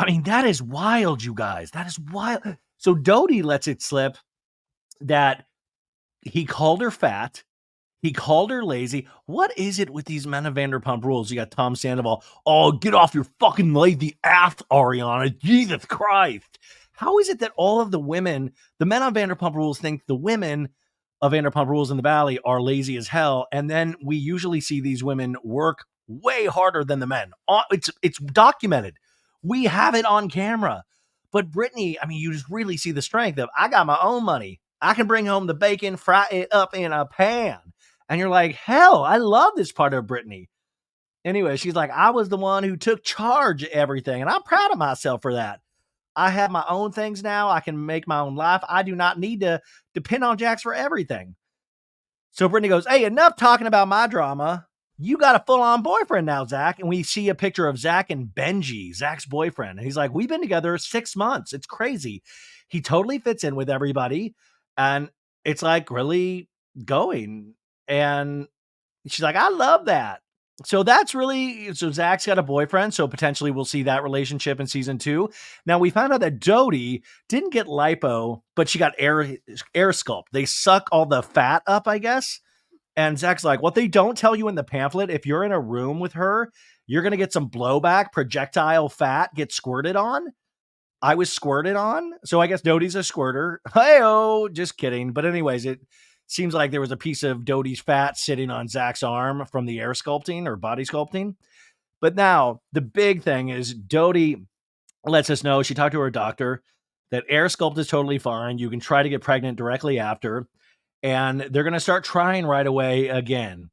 mean, that is wild, you guys. That is wild. So Dodie lets it slip that he called her fat. He called her lazy. What is it with these men of Vanderpump Rules? You got Tom Sandoval. Oh, get off your fucking lazy ass, Ariana. Jesus Christ. How is it that all of the women, the men on Vanderpump Rules, think the women of Vanderpump Rules in the Valley are lazy as hell? And then we usually see these women work way harder than the men. It's documented. We have it on camera. But Brittany, I mean, you just really see the strength of, I got my own money. I can bring home the bacon, fry it up in a pan. And you're like, hell, I love this part of Brittany. Anyway, she's like, I was the one who took charge of everything. And I'm proud of myself for that. I have my own things now. I can make my own life. I do not need to depend on Jax for everything. So Brittany goes, hey, enough talking about my drama. You got a full-on boyfriend now, Zach. And we see a picture of Zach and Benji, Zach's boyfriend. And he's like, we've been together 6 months. It's crazy. He totally fits in with everybody. And it's like really going. And she's like, I love that. So Zach's got a boyfriend. So potentially we'll see that relationship in season 2. Now we found out that Dodie didn't get lipo, but she got air sculpt. They suck all the fat up, I guess. And Zach's like, what they don't tell you in the pamphlet, if you're in a room with her, you're going to get some blowback, projectile fat get squirted on. I was squirted on. So I guess Dodie's a squirter. Hey-oh, just kidding. But anyways, it seems like there was a piece of Dodie's fat sitting on Zach's arm from the air sculpting or body sculpting. But now the big thing is Dodie lets us know, she talked to her doctor, that air sculpt is totally fine. You can try to get pregnant directly after. And they're going to start trying right away again.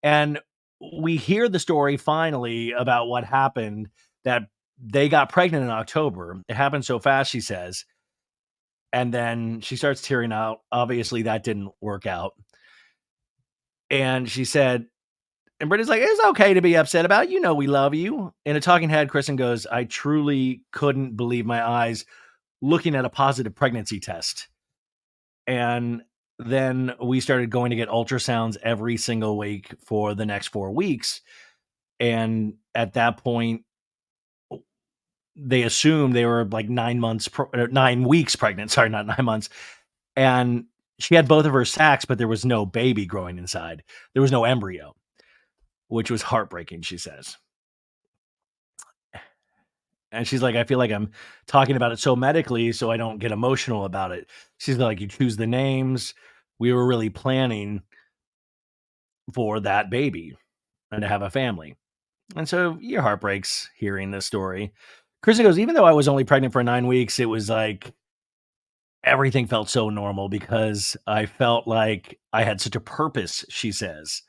And we hear the story finally about what happened, that they got pregnant in October. It happened so fast, she says. And then she starts tearing out. Obviously, that didn't work out. And she said, and Brittany's like, it's okay to be upset about it. You know, we love you. In a talking head, Kristen goes, I truly couldn't believe my eyes looking at a positive pregnancy test. And then we started going to get ultrasounds every single week for the next 4 weeks. And at that point, they assumed they were like 9 weeks pregnant. Sorry, not 9 months. And she had both of her sacs, but there was no baby growing inside. There was no embryo, which was heartbreaking, she says. And she's like, I feel like I'm talking about it so medically, so I don't get emotional about it. She's like, you choose the names. We were really planning for that baby and to have a family. And so your heart breaks hearing this story. Kristen goes, even though I was only pregnant for 9 weeks, it was like everything felt so normal because I felt like I had such a purpose, she says.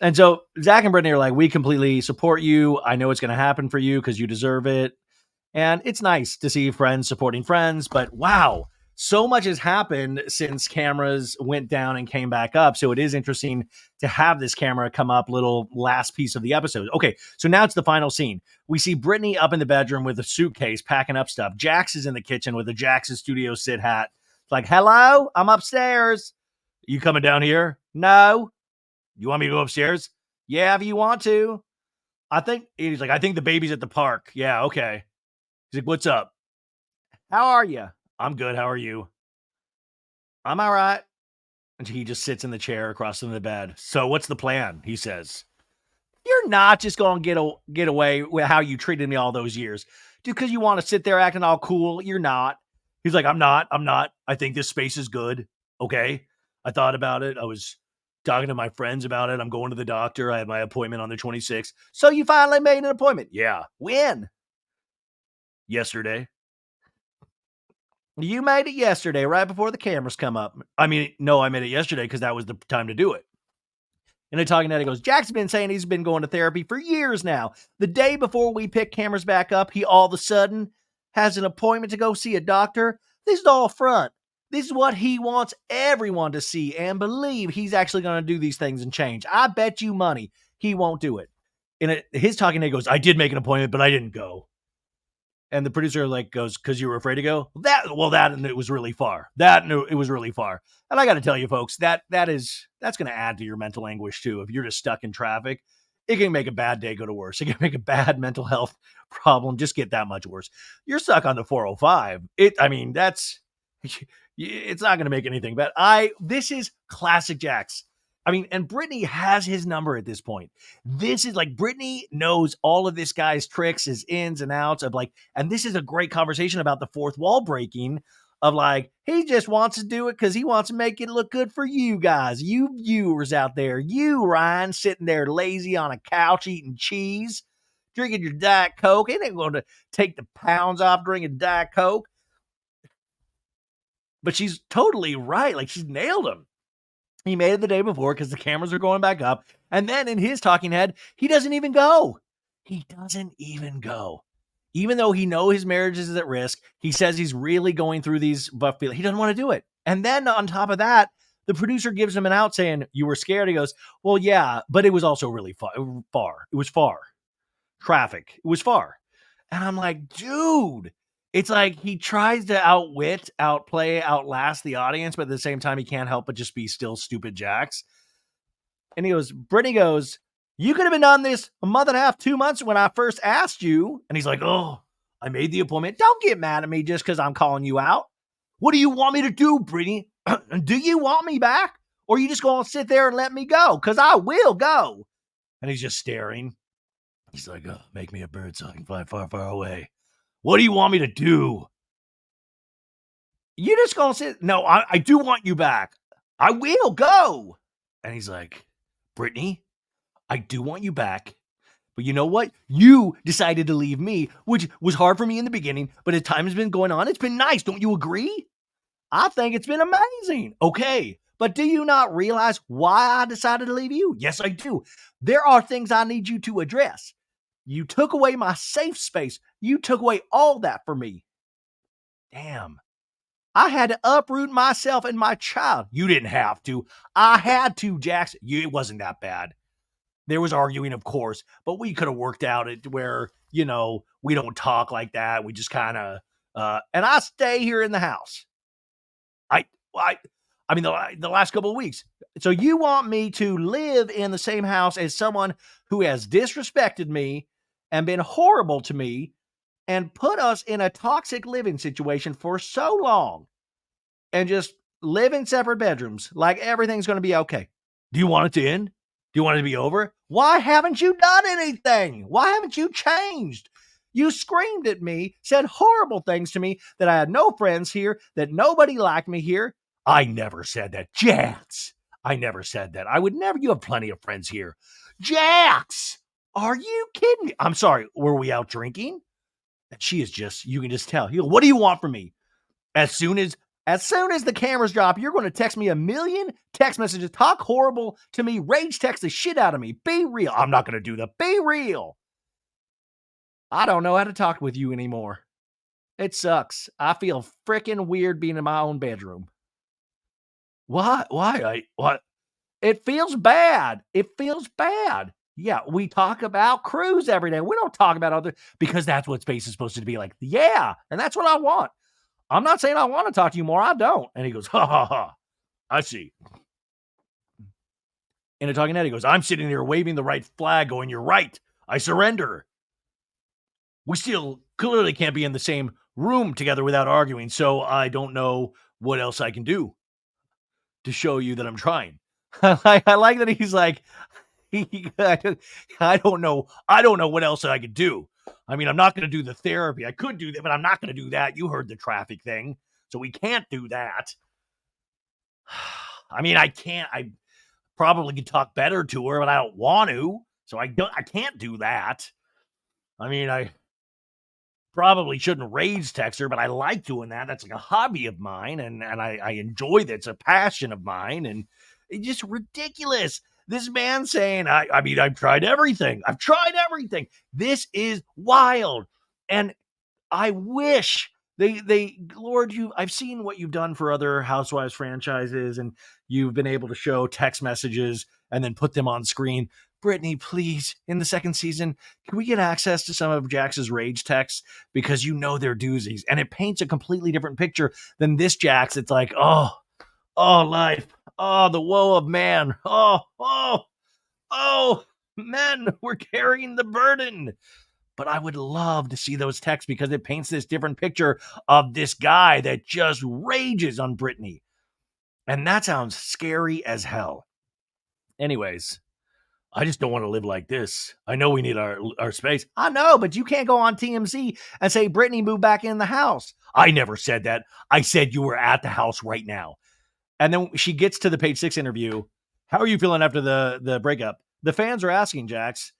And so Zach and Brittany are like, we completely support you. I know it's going to happen for you because you deserve it. And it's nice to see friends supporting friends, but wow, so much has happened since cameras went down and came back up. So it is interesting to have this camera come up, little last piece of the episode. Okay, so now it's the final scene. We see Brittany up in the bedroom with a suitcase, packing up stuff. Jax is in the kitchen with a Jax's Studio Sit hat. It's like, hello, I'm upstairs. You coming down here? No. You want me to go upstairs? Yeah, if you want to. He's like, I think the baby's at the park. Yeah, okay. He's like, what's up? How are you? I'm good. How are you? I'm all right. And he just sits in the chair across from the bed. So what's the plan? He says, you're not just going to get away with how you treated me all those years. Just because you want to sit there acting all cool, you're not. He's like, I'm not. I think this space is good. Okay. I thought about it. I was talking to my friends about it. I'm going to the doctor. I have my appointment on the 26th. So you finally made an appointment? Yeah. When? Yesterday. You made it yesterday, right before the cameras come up. I mean, no, I made it yesterday because that was the time to do it. And the talking head, he goes, Jack's been saying he's been going to therapy for years now. The day before we pick cameras back up, he all of a sudden has an appointment to go see a doctor. This is all front. This is what he wants everyone to see and believe he's actually going to do these things and change. I bet you money he won't do it. And his talking head goes, I did make an appointment, but I didn't go. And the producer goes, because you were afraid to go? And it was really far. It was really far. And I got to tell you, folks, that's going to add to your mental anguish too. If you're just stuck in traffic, it can make a bad day go to worse. It can make a bad mental health problem just get that much worse. You're stuck on the 405. It's not going to make anything better. This is classic Jax. I mean, and Brittany has his number at this point. This is like Brittany knows all of this guy's tricks, his ins and outs of like, and this is a great conversation about the fourth wall breaking of like, he just wants to do it because he wants to make it look good for you guys, you viewers out there, you Ryan sitting there lazy on a couch eating cheese, drinking your Diet Coke. It ain't going to take the pounds off drinking Diet Coke. But she's totally right. Like she's nailed him. He made it the day before because the cameras are going back up. And then in his talking head, he doesn't even go. He doesn't even go. Even though he knows his marriage is at risk, he says he's really going through these rough feelings. He doesn't want to do it. And then on top of that, the producer gives him an out saying, you were scared. He goes, well, yeah, but it was also really far. It was far. Traffic. It was far. And I'm like, dude, it's like he tries to outplay, outlast the audience, but at the same time, he can't help but just be still stupid Jax. And Brittany goes, you could have been on this a month and a half, 2 months when I first asked you. And he's like, oh, I made the appointment. Don't get mad at me just because I'm calling you out. What do you want me to do, Brittany? Do you want me back? Or are you just going to sit there and let me go? Because I will go. And he's just staring. He's like, oh, make me a bird so I can fly far, far away. What do you want me to do? You're just going to sit. No, I do want you back. I will go. And he's like, Brittany, I do want you back. But you know what? You decided to leave me, which was hard for me in the beginning. But as time has been going on, it's been nice. Don't you agree? I think it's been amazing. Okay. But do you not realize why I decided to leave you? Yes, I do. There are things I need you to address. You took away my safe space. You took away all that for me. Damn. I had to uproot myself and my child. You didn't have to. I had to, Jax. It wasn't that bad. There was arguing, of course, but we could have worked out it where, we don't talk like that. We just kind of, and I stay here in the house. The last couple of weeks. So you want me to live in the same house as someone who has disrespected me and been horrible to me and put us in a toxic living situation for so long and just live in separate bedrooms like everything's going to be okay. Do you want it to end? Do you want it to be over? Why haven't you done anything? Why haven't you changed? You screamed at me, said horrible things to me, that I had no friends here, that nobody liked me here. I never said that. Jax, I never said that. I would never. You have plenty of friends here. Jax, are you kidding me? I'm sorry. Were we out drinking? And she is just, you can just tell. You go, what do you want from me? As soon as the cameras drop, you're going to text me 1 million text messages, talk horrible to me, rage text the shit out of me. Be real. I'm not going to do that. Be real. I don't know how to talk with you anymore. It sucks. I feel freaking weird being in my own bedroom. What? Why? What? It feels bad. It feels bad. Yeah, we talk about crews every day. We don't talk about other, because that's what space is supposed to be like. Yeah, and that's what I want. I'm not saying I want to talk to you more. I don't. And he goes, ha, ha, ha. I see. In a talking head, he goes, I'm sitting here waving the right flag going, you're right. I surrender. We still clearly can't be in the same room together without arguing, so I don't know what else I can do to show you that I'm trying. I like that he's like, I don't know what else I could do. I mean, I'm not going to do the therapy. I could do that, but I'm not going to do that. You heard the traffic thing, so we can't do that. I mean, I probably could talk better to her, but I don't want to, so I can't do that. I mean, I probably shouldn't rage text her, but I like doing that. That's like a hobby of mine, and I enjoy that. It's a passion of mine, and it's just ridiculous. This man saying, I mean, I've tried everything. I've tried everything. This is wild. And I wish Lord, I've seen what you've done for other Housewives franchises, and you've been able to show text messages and then put them on screen. Brittany, please, in the second season, can we get access to some of Jax's rage texts? Because they're doozies. And it paints a completely different picture than this Jax. It's like, oh, life. Oh, the woe of man. Oh, Men, we're carrying the burden. But I would love to see those texts because it paints this different picture of this guy that just rages on Brittany. And that sounds scary as hell. Anyways, I just don't want to live like this. I know we need our space. I know, but you can't go on TMZ and say Brittany moved back in the house. I never said that. I said you were at the house right now. And then she gets to the Page Six interview. How are you feeling after the breakup? The fans are asking Jax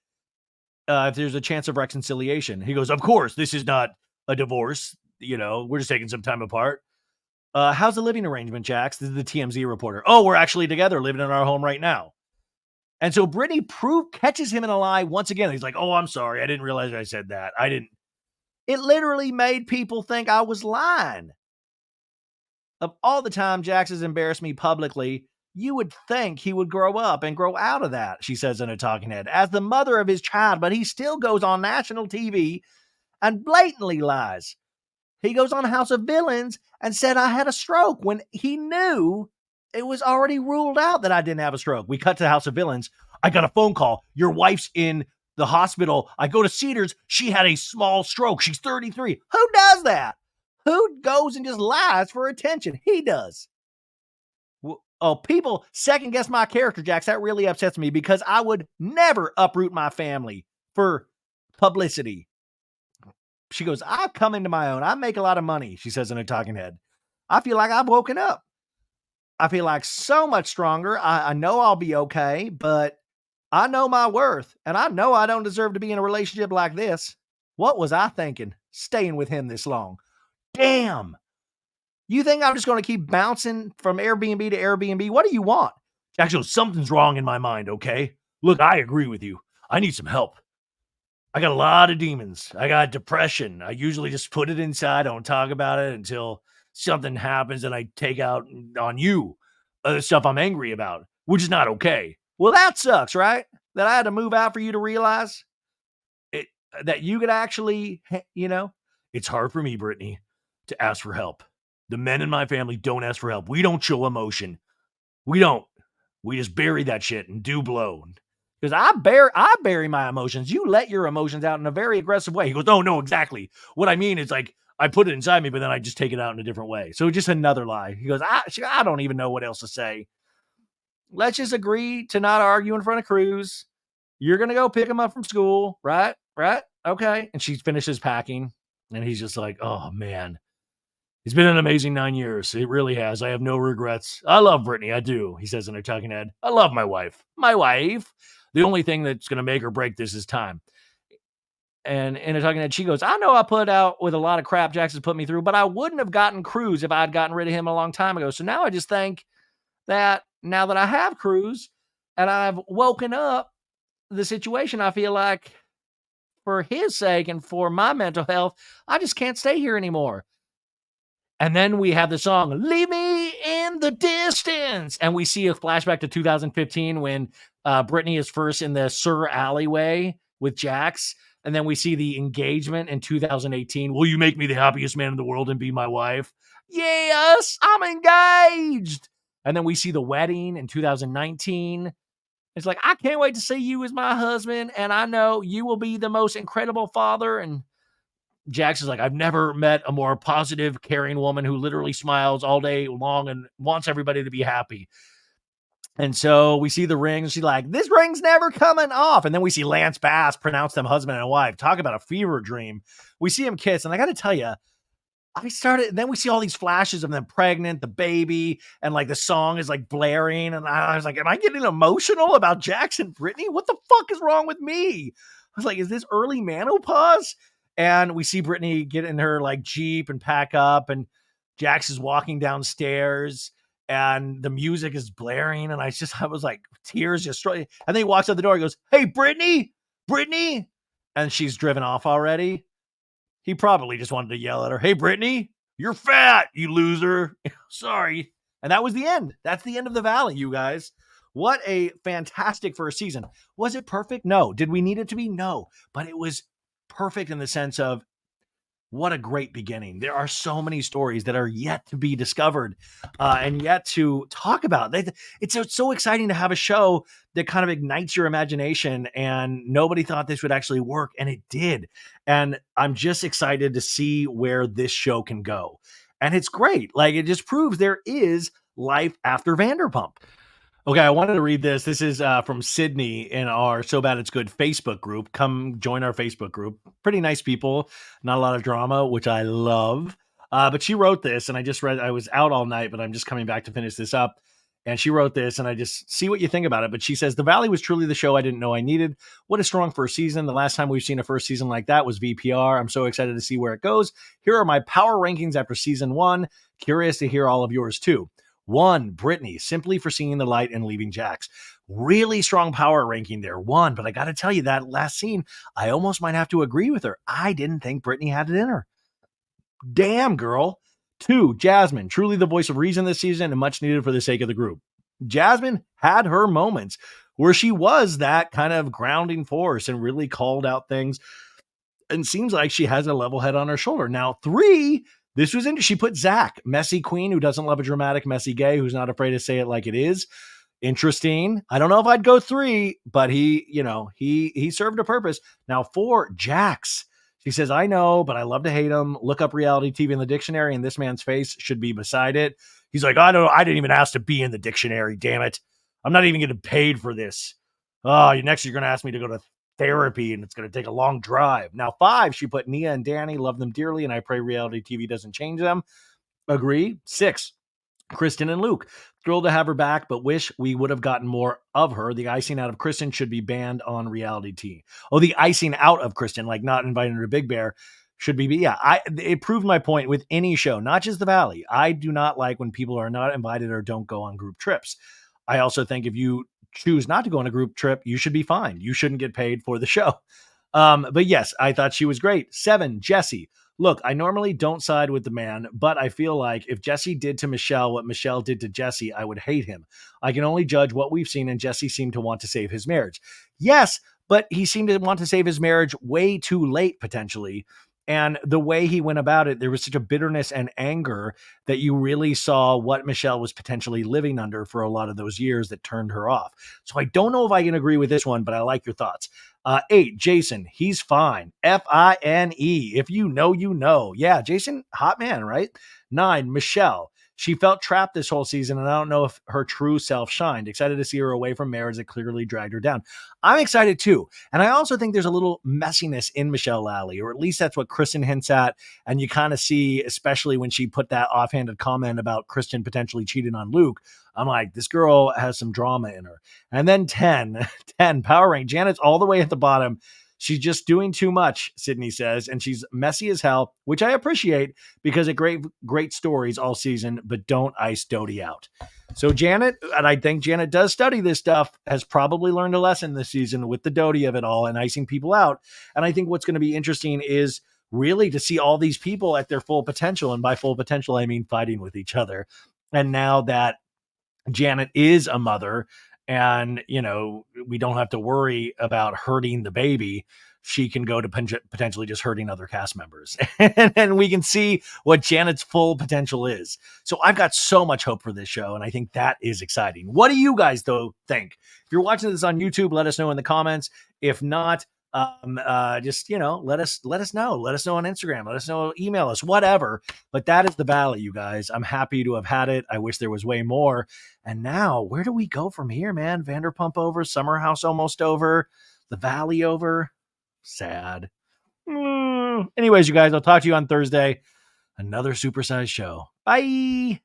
if there's a chance of reconciliation. He goes, of course, this is not a divorce. You know, we're just taking some time apart. How's the living arrangement, Jax? This is the TMZ reporter. Oh, we're actually together living in our home right now. And so Brittany catches him in a lie once again. He's like, oh, I'm sorry. I didn't realize I said that. I didn't. It literally made people think I was lying. Of all the time Jax has embarrassed me publicly, you would think he would grow up and grow out of that, she says in a talking head, as the mother of his child, but he still goes on national TV and blatantly lies. He goes on House of Villains and said I had a stroke when he knew it was already ruled out that I didn't have a stroke. We cut to House of Villains. I got a phone call. Your wife's in the hospital. I go to Cedars. She had a small stroke. She's 33. Who does that? Who goes and just lies for attention? He does. Oh, people second guess my character, Jax. That really upsets me because I would never uproot my family for publicity. She goes, I've come into my own. I make a lot of money, she says in a talking head. I feel like I've woken up. I feel like so much stronger. I know I'll be okay, but I know my worth, and I know I don't deserve to be in a relationship like this. What was I thinking, staying with him this long? Damn. You think I'm just going to keep bouncing from Airbnb to Airbnb? What do you want? Actually, something's wrong in my mind, okay? Look, I agree with you. I need some help. I got a lot of demons. I got depression. I usually just put it inside. I don't talk about it until something happens and I take out on you the stuff I'm angry about, which is not okay. Well, that sucks, right? That I had to move out for you to realize it, that you could actually, it's hard for me, Brittany, to ask for help. The men in my family don't ask for help. We don't show emotion. We don't. We just bury that shit and do blow. Because I bury my emotions. You let your emotions out in a very aggressive way. He goes, oh, no, exactly. What I mean is like, I put it inside me, but then I just take it out in a different way. So just another lie. He goes, I don't even know what else to say. Let's just agree to not argue in front of Cruz. You're going to go pick him up from school, right? Right? Okay. And she finishes packing. And he's just like, oh, man. It's been an amazing 9 years. It really has. I have no regrets. I love Brittany. I do, he says in her talking head. I love my wife. My wife. The only thing that's going to make or break this is time. And in a talking head, she goes, I know I put out with a lot of crap Jax has put me through, but I wouldn't have gotten Cruz if I had gotten rid of him a long time ago. So now I just think that now that I have Cruz and I've woken up the situation, I feel like for his sake and for my mental health, I just can't stay here anymore. And then we have the song, Leave Me in the Distance. And we see a flashback to 2015 when Brittany is first in the Sur alleyway with Jax. And then we see the engagement in 2018. Will you make me the happiest man in the world and be my wife? Yes, I'm engaged. And then we see the wedding in 2019. It's like, I can't wait to see you as my husband. And I know you will be the most incredible father. And Jax is like, I've never met a more positive, caring woman who literally smiles all day long and wants everybody to be happy. And so we see the rings. She's like, this ring's never coming off. And then we see Lance Bass pronounce them husband and wife. Talk about a fever dream. We see him kiss. And I got to tell you, then we see all these flashes of them pregnant, the baby, and like the song is like blaring. And I was like, am I getting emotional about Jax and Brittany? What the fuck is wrong with me? I was like, is this early menopause? And we see Brittany get in her like Jeep and pack up, and Jax is walking downstairs and the music is blaring. And I was like, tears just struck. And then he walks out the door. He goes, hey, Brittany. And she's driven off already. He probably just wanted to yell at her. Hey, Brittany, you're fat, you loser. Sorry. And that was the end. That's the end of the Valley, you guys. What a fantastic first season. Was it perfect? No. Did we need it to be? No. But it was perfect in the sense of what a great beginning. There are so many stories that are yet to be discovered and yet to talk about. It's so exciting to have a show that kind of ignites your imagination, and nobody thought this would actually work, and it did. And I'm just excited to see where this show can go. And it's great. Like, it just proves there is life after Vanderpump. Okay, I wanted to read this. This is from Sydney in our So Bad It's Good Facebook group. Come join our Facebook group. Pretty nice people, not a lot of drama, which I love. But she wrote this, and I just read. I was out all night, but I'm just coming back to finish this up. And she wrote this, and I just see what you think about it. But she says, The Valley was truly the show I didn't know I needed. What a strong first season. The last time we've seen a first season like that was VPR. I'm so excited to see where it goes. Here are my power rankings after season one. Curious to hear all of yours too. 1, Brittany, simply for seeing the light and leaving Jax. Really strong power ranking there. 1, but I got to tell you, that last scene, I almost might have to agree with her. I didn't think Brittany had it in her. Damn, girl. 2, Jasmine, truly the voice of reason this season and much needed for the sake of the group. Jasmine had her moments where she was that kind of grounding force and really called out things, and seems like she has a level head on her shoulder. Now, 3, this was she put Zach, messy queen who doesn't love a dramatic, messy gay, who's not afraid to say it like it is. Interesting. I don't know if I'd go 3, but he served a purpose. Now 4, Jax. She says, I know, but I love to hate him. Look up reality TV in the dictionary, and this man's face should be beside it. He's like, I didn't even ask to be in the dictionary, damn it. I'm not even getting paid for this. Oh, next you're going to ask me to go to therapy, and it's going to take a long drive. Now 5, she put Nia and Danny, love them dearly, and I pray reality TV doesn't change them. Agree. 6, Kristen and Luke. Thrilled to have her back, but wish we would have gotten more of her. The icing out of Kristen should be banned on reality TV. Oh, the icing out of Kristen, like not inviting her to Big Bear, should be. Yeah, it proved my point with any show, not just The Valley. I do not like when people are not invited or don't go on group trips. I also think if you choose not to go on a group trip, you should be fined. You shouldn't get paid for the show. But yes, I thought she was great. 7, Jesse. Look, I normally don't side with the man, but I feel like if Jesse did to Michelle what Michelle did to Jesse, I would hate him. I can only judge what we've seen, and Jesse seemed to want to save his marriage. Yes, but he seemed to want to save his marriage way too late, potentially. And the way he went about it, there was such a bitterness and anger that you really saw what Michelle was potentially living under for a lot of those years that turned her off. So I don't know if I can agree with this one, but I like your thoughts. 8, Jason, he's fine. Fine. If you know, you know. Yeah, Jason, hot man, right? 9, Michelle. She felt trapped this whole season, and I don't know if her true self shined. Excited to see her away from marriage that clearly dragged her down. I'm excited too. And I also think there's a little messiness in Michelle Lally, or at least that's what Kristen hints at. And you kind of see, especially when she put that offhanded comment about Kristen potentially cheating on Luke. I'm like, this girl has some drama in her. And then 10, 10, power rank. Janet's all the way at the bottom. She's just doing too much, Sydney says, and she's messy as hell, which I appreciate because it great stories all season, but don't ice Dodie out. So Janet, and I think Janet does study this stuff, has probably learned a lesson this season with the Dodie of it all and icing people out. And I think what's going to be interesting is really to see all these people at their full potential. And by full potential, I mean fighting with each other. And now that Janet is a mother, and we don't have to worry about hurting the baby, she can go to potentially just hurting other cast members. And we can see what Janet's full potential is. So I've got so much hope for this show, and I think that is exciting. What do you guys though think? If you're watching this on YouTube, let us know in the comments. If not, just let us know. Let us know on Instagram. Let us know, email us, whatever. But that is the Valley, you guys. I'm happy to have had it. I wish there was way more. And now, where do we go from here, man? Vanderpump over, Summer House almost over, the Valley over. Sad. Anyways, you guys, I'll talk to you on Thursday. Another supersized show. Bye.